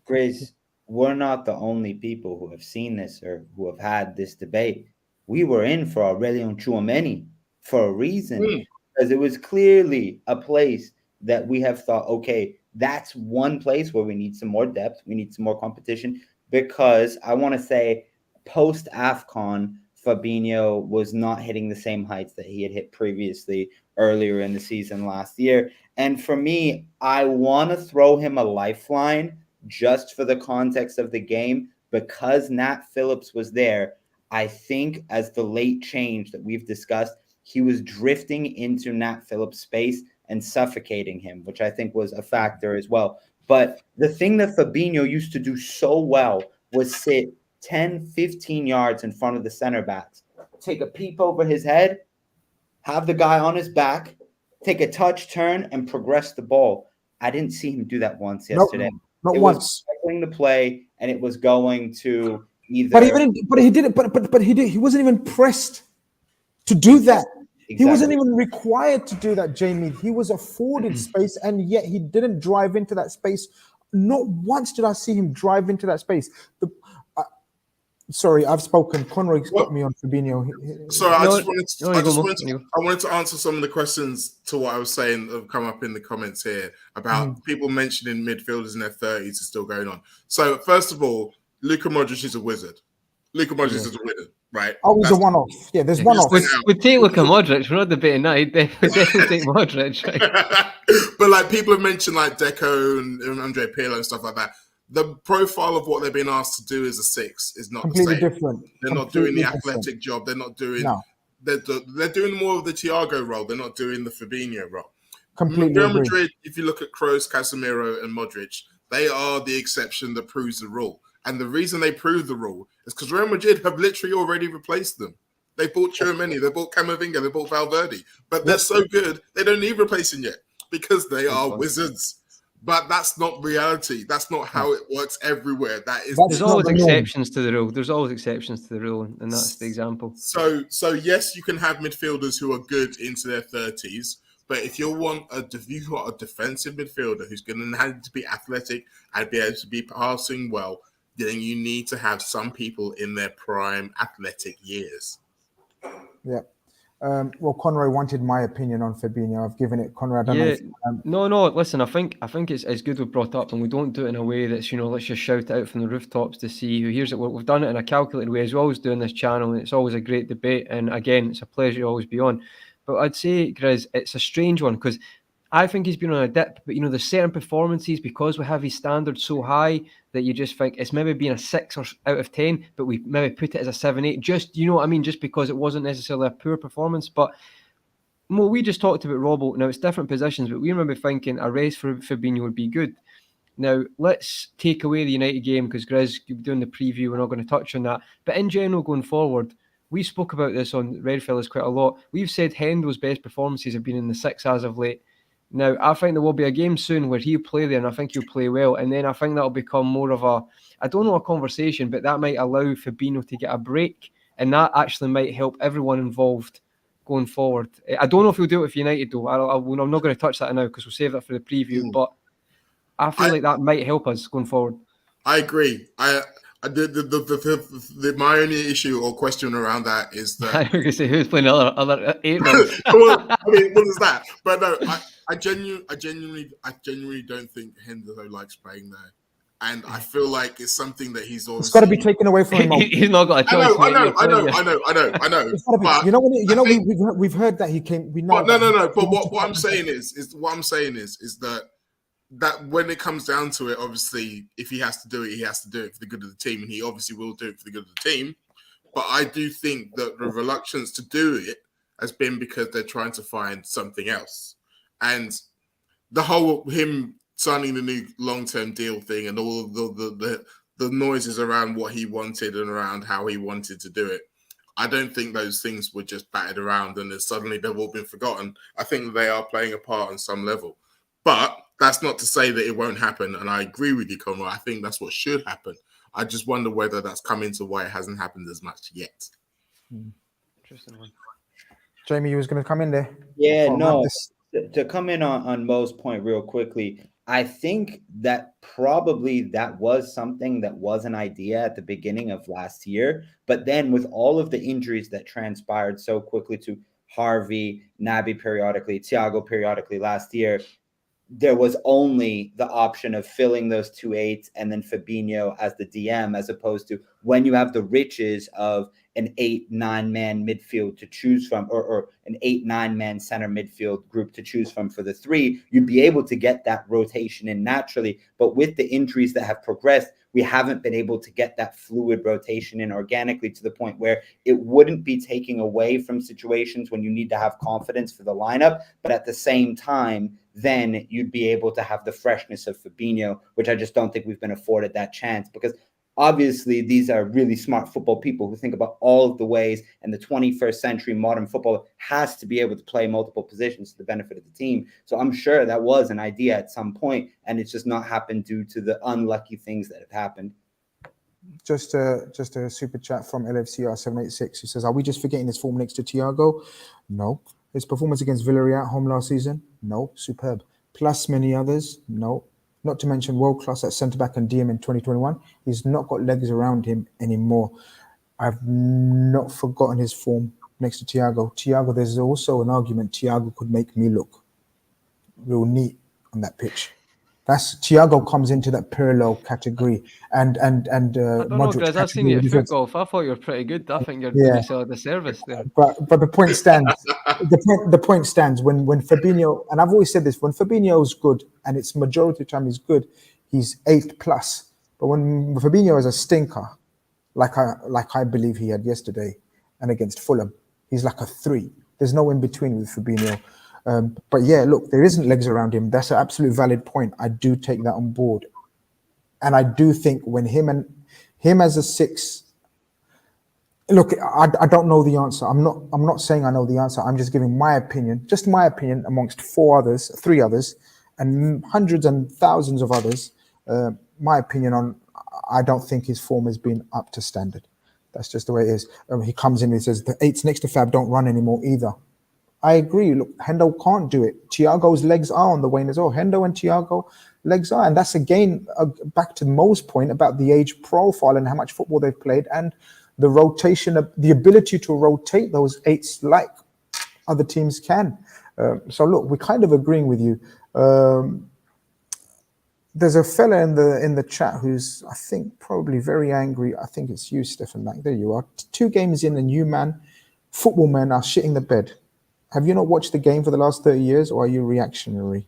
Grizz, we're not the only people who have seen this or who have had this debate. We were in for Aurelien Tchouameni for a reason. because it was clearly a place that we have thought, okay, that's one place where we need some more depth, we need some more competition, because I want to say post AFCON, Fabinho was not hitting the same heights that he had hit previously earlier in the season last year. And for me, I want to throw him a lifeline just for the context of the game, because Nat Phillips was there. I think as the late change that we've discussed, he was drifting into Nat Phillips' space and suffocating him, which I think was a factor as well. But the thing that Fabinho used to do so well was sit 10, 15 yards in front of the center backs, take a peep over his head, have the guy on his back, take a touch, turn, and progress the ball. I didn't see him do that once yesterday. Not it once. Was cycling the play, and it was going to either. But he did it. But he wasn't even pressed to do that. Exactly. He wasn't even required to do that, Jamie. He was afforded space, and yet he didn't drive into that space. Not once did I see him drive into that space. Sorry, I've spoken. Conroy's got me on Fabinho. Sorry, I wanted to answer some of the questions to what I was saying that have come up in the comments here about people mentioning midfielders in their 30s are still going on. So, first of all, Luka Modric is a wizard. Luka Modric is a wizard, right? Oh, he's a one-off. Yeah, there's one-off. We'd take Luka Modric. We're not debating that. We'd definitely take Modric. Right? But like people have mentioned like Deco and Andre Pirlo and stuff like that. The profile of what they've been asked to do as a 6 is not completely the same. Different. They're not doing the athletic job. They're not doing. No. They're doing more of the Thiago role. They're not doing the Fabinho role. Completely. Real Madrid, if you look at Kroos, Casemiro, and Modric, they are the exception that proves the rule. And the reason they prove the rule is because Real Madrid have literally already replaced them. They bought Tchouaméni, they bought Camavinga, they bought Valverde, but they're so good they don't need replacing yet because they are wizards. But that's not reality. That's not how it works everywhere. There's always exceptions to the rule. There's always exceptions to the rule, and that's the example. So yes, you can have midfielders who are good into their 30s, but if you want a defensive midfielder who's going to have to be athletic and be able to be passing well, then you need to have some people in their prime athletic years. Yeah. Well, Conroy wanted my opinion on Fabinho. I've given it. Conroy, I don't know. No. Listen, I think it's good we've brought up, and we don't do it in a way that's let's just shout it out from the rooftops to see who hears it. We've done it in a calculated way, as we always do in this channel, and it's always a great debate. And again, it's a pleasure to always be on. But I'd say, Grizz, it's a strange one because I think he's been on a dip. But there's certain performances because we have his standards so high that you just think it's maybe being a 6 out of 10, but we maybe put it as a 7, 8. Just what I mean, just because it wasn't necessarily a poor performance. But we just talked about Robbo. Now it's different positions, but we remember thinking a race for Fabinho would be good. Now let's take away the United game because Grizz, you'll be doing the preview. We're not going to touch on that. But in general, going forward, we spoke about this on RedFellas quite a lot. We've said Hendo's best performances have been in the 6 as of late. Now, I think there will be a game soon where he'll play there, and I think he'll play well. And then I think that'll become more of a conversation, but that might allow Fabinho to get a break, and that actually might help everyone involved going forward. I don't know if he'll do it with United, though. I'm not going to touch that now because we'll save that for the preview, but I feel like that might help us going forward. I agree. My only issue or question around that is that I was going to say who's playing other 8 months. Well, I mean, what is that? But no, I genuinely don't think Hendo likes playing there, and I feel like it's something that he's always. It's got to be taken away from him. He's not got a choice. I know. We've heard that he came. We know. No. But what I'm saying is that when it comes down to it, obviously, if he has to do it, he has to do it for the good of the team, and he obviously will do it for the good of the team. But I do think that the reluctance to do it has been because they're trying to find something else. And the whole him signing the new long-term deal thing and all of the noises around what he wanted and around how he wanted to do it, I don't think those things were just batted around and then suddenly they've all been forgotten. I think they are playing a part on some level. But that's not to say that it won't happen. And I agree with you, Conroy. I think that's what should happen. I just wonder whether that's come into why it hasn't happened as much yet. Interesting one. Jamie, you was going to come in there? Yeah, no. To come in on Mo's point real quickly, I think that probably that was something that was an idea at the beginning of last year. But then with all of the injuries that transpired so quickly to Harvey, Naby periodically, Thiago periodically last year, there was only the option of filling those 2 8s and then Fabinho as the DM, as opposed to when you have the riches of an 8-9 man midfield to choose from, or an 8-9 man center midfield group to choose from for the 3, you'd be able to get that rotation in naturally. But with the injuries that have progressed, we haven't been able to get that fluid rotation in organically to the point where it wouldn't be taking away from situations when you need to have confidence for the lineup. But at the same time, then you'd be able to have the freshness of Fabinho, which I just don't think we've been afforded that chance, because obviously these are really smart football people who think about all of the ways, and the 21st century modern football has to be able to play multiple positions to the benefit of the team. So I'm sure that was an idea at some point, and it's just not happened due to the unlucky things that have happened. Just a super chat from LFCR786 who says, are we just forgetting his form next to Thiago? No. His performance against Villarreal at home last season? No. Superb. Plus many others? No. Not to mention world-class at centre-back and DM in 2021. He's not got legs around him anymore. I've not forgotten his form next to Thiago. Thiago, there's also an argument Thiago could make me look real neat on that pitch. That's Thiago comes into that parallel category, and I don't know, Grizz, I've seen you at foot golf. I thought you were pretty good. I think you're doing yourself a disservice there. But the point stands. the point stands when Fabinho, and I've always said this, when Fabinho's good, and it's majority of the time he's good, he's 8+. But when Fabinho is a stinker, like I believe he had yesterday and against Fulham, he's like a 3. There's no in between with Fabinho. But yeah, look, there isn't legs around him. That's an absolute valid point. I do take that on board, and I do think when him as a 6. Look, I don't know the answer. I'm not saying I know the answer. I'm just giving my opinion, just my opinion amongst 3 others, and hundreds and thousands of others. My opinion on, I don't think his form has been up to standard. That's just the way it is. He comes in and says the 8s next to Fab don't run anymore either. I agree. Look, Hendo can't do it. Thiago's legs are on the wane as well. Hendo and Thiago legs are, and that's again back to Mo's point about the age profile and how much football they've played and the rotation, the ability to rotate those 8s like other teams can. So look, we're kind of agreeing with you. There's a fella in the chat who's, I think, probably very angry. I think it's you, Stefan Mack. There you are. 2 games in, and you, man, football men are shitting the bed. Have you not watched the game for the last 30 years, or are you reactionary?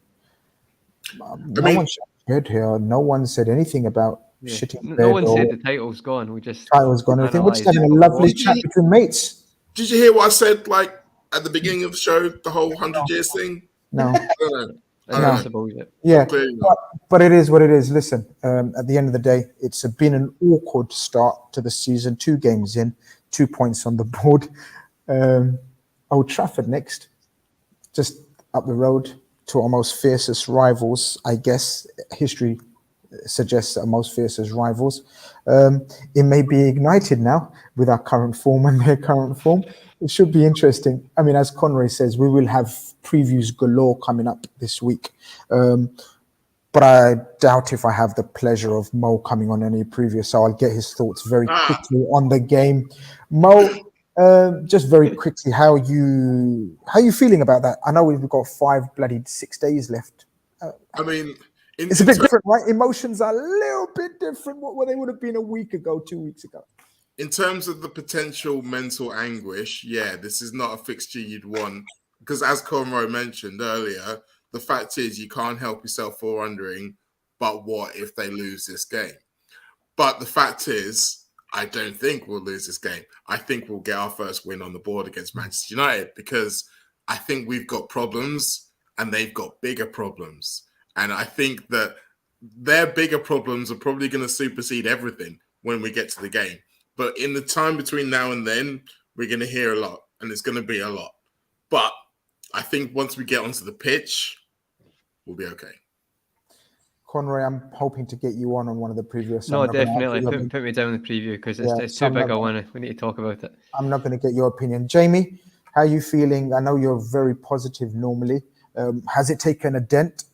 No one shit the bed here. No one said anything about shitting the bed. No one said the title's gone. We just title's gone. We're just having a lovely chat between mates. Did you hear what I said, like, at the beginning of the show, the whole 100 years thing? No. Yeah, but it is what it is. Listen, at the end of the day, it's been an awkward start to the season. 2 games in, 2 points on the board. Old Trafford next, just up the road to our most fiercest rivals. I guess history suggests that our most fiercest rivals. It may be ignited now with our current form and their current form. It should be interesting. I mean, as Conroy says, we will have previews galore coming up this week. But I doubt if I have the pleasure of Mo coming on any preview, so I'll get his thoughts very quickly on the game. Mo, just very quickly, how you feeling about that? I know we've got 6 days left. I mean, it's a bit different, right? Emotions are a little bit different what they would have been a week ago, 2 weeks ago. In terms of the potential mental anguish, yeah, this is not a fixture you'd want, because as Conroy mentioned earlier, the fact is you can't help yourself for wondering, but what if they lose this game? But the fact is, I don't think we'll lose this game. I think we'll get our first win on the board against Manchester United, because I think we've got problems and they've got bigger problems. And I think that their bigger problems are probably going to supersede everything when we get to the game. But in the time between now and then, we're going to hear a lot, and it's going to be a lot. But I think once we get onto the pitch, we'll be okay. Conroy, I'm hoping to get you on one of the previews. No, definitely. Put me down in the preview, because it's too big a one. We need to talk about it. I'm not going to get your opinion. Jamie, how are you feeling? I know you're very positive normally. Has it taken a dent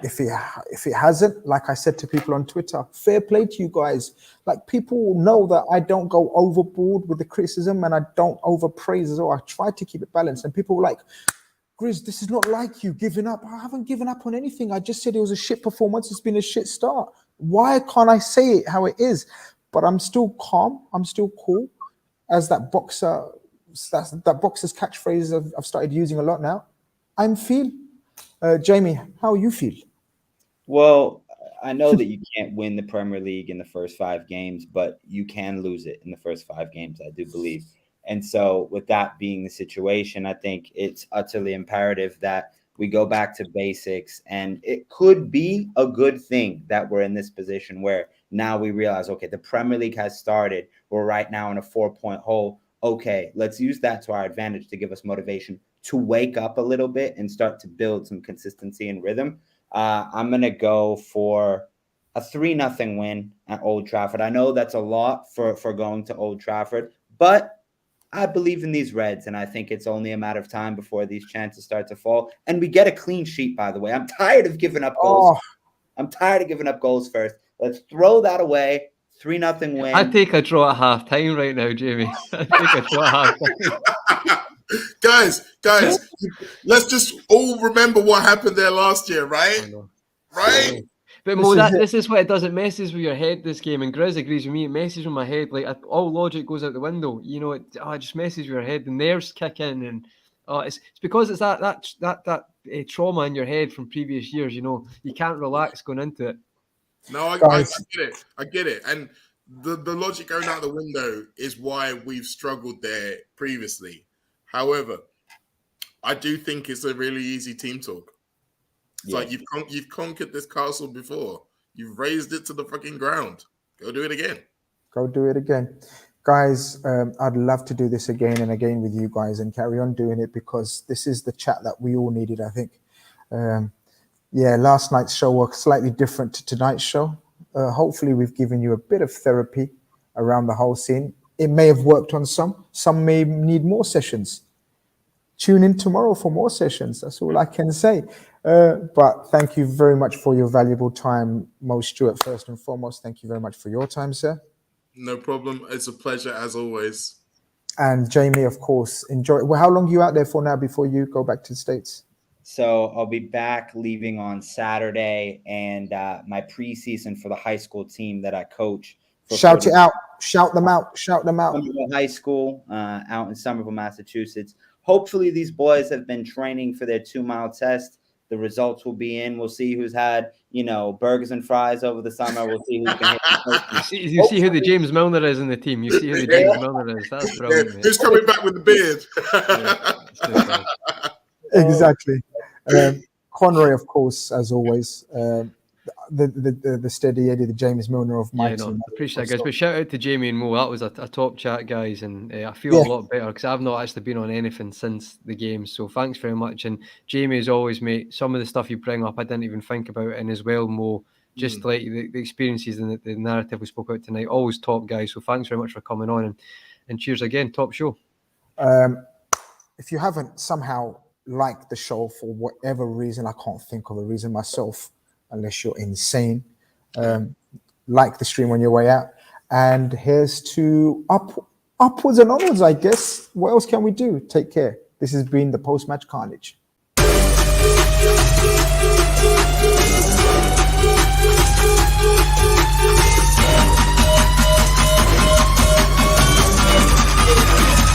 If it hasn't, like I said to people on Twitter, fair play to you guys. Like, people know that I don't go overboard with the criticism and I don't overpraise as well. I try to keep it balanced. And people were like, Grizz, this is not like you giving up. I haven't given up on anything. I just said it was a shit performance. It's been a shit start. Why can't I say it how it is? But I'm still calm. I'm still cool. As that boxer's catchphrase I've started using a lot now. I'm feel. Jamie, how you feel? Well, I know that you can't win the Premier League in the first 5 games, but you can lose it in the first 5 games, I do believe. And so with that being the situation, I think it's utterly imperative that we go back to basics. And it could be a good thing that we're in this position where now we realize, okay, the Premier League has started. We're right now in a 4-point hole. Okay, let's use that to our advantage to give us motivation to wake up a little bit and start to build some consistency and rhythm. I'm going to go for a 3-0 win at Old Trafford. I know that's a lot for going to Old Trafford, but I believe in these Reds, and I think it's only a matter of time before these chances start to fall. And we get a clean sheet, by the way. I'm tired of giving up goals. I'm tired of giving up goals first. Let's throw that away. 3-0 win. I'd take a draw at half time right now, Jamie. I'd take a draw at half time. Guys, let's just all remember what happened there last year, right? Right? But Mo, this is what it does. It messes with your head, this game. And Grizz agrees with me. It messes with my head. Like, all logic goes out the window. You know, it just messes with your head. The nerves kick in. And it's because it's that trauma in your head from previous years. You know, you can't relax going into it. No, I get it. And the logic going out the window is why we've struggled there previously. However, I do think it's a really easy team talk. It's like you've conquered this castle before. You've raised it to the fucking ground. Go do it again. Go do it again. Guys, I'd love to do this again and again with you guys and carry on doing it, because this is the chat that we all needed, I think. Last night's show was slightly different to tonight's show. Hopefully we've given you a bit of therapy around the whole scene. It may have worked on some. Some may need more sessions. Tune in tomorrow for more sessions. That's all I can say. But thank you very much for your valuable time, Mo Stewart, first and foremost. Thank you very much for your time, sir. No problem. It's a pleasure, as always. And Jamie, of course, enjoy. Well, how long are you out there for now before you go back to the States? So I'll be back leaving on Saturday, and my preseason for the high school team that I coach. Shout it out. Shout them out. Shout them out. Somerville High School out in Somerville, Massachusetts. Hopefully these boys have been training for their 2-mile test. The results will be in. We'll see who's had, burgers and fries over the summer. We'll see who's been You see who the James Milner is in the team. You see who the James Milner is. That's brilliant. Yeah, who's coming back with the beard? Exactly. Conroy, of course, as always. The steady Eddie, the James Milner of my team. Appreciate it, guys. But shout out to Jamie and Mo. That was a top chat, guys, and I feel a lot better because I've not actually been on anything since the game. So thanks very much. And Jamie, as always, mate, some of the stuff you bring up I didn't even think about, and as well, Mo, just like the experiences and the narrative we spoke about tonight, always top, guys. So thanks very much for coming on, and cheers again. Top show. If you haven't somehow liked the show for whatever reason, I can't think of a reason myself, unless you're insane, like the stream on your way out. And here's to upwards and onwards, I guess. What else can we do? Take care. This has been the Post-Match Carnage.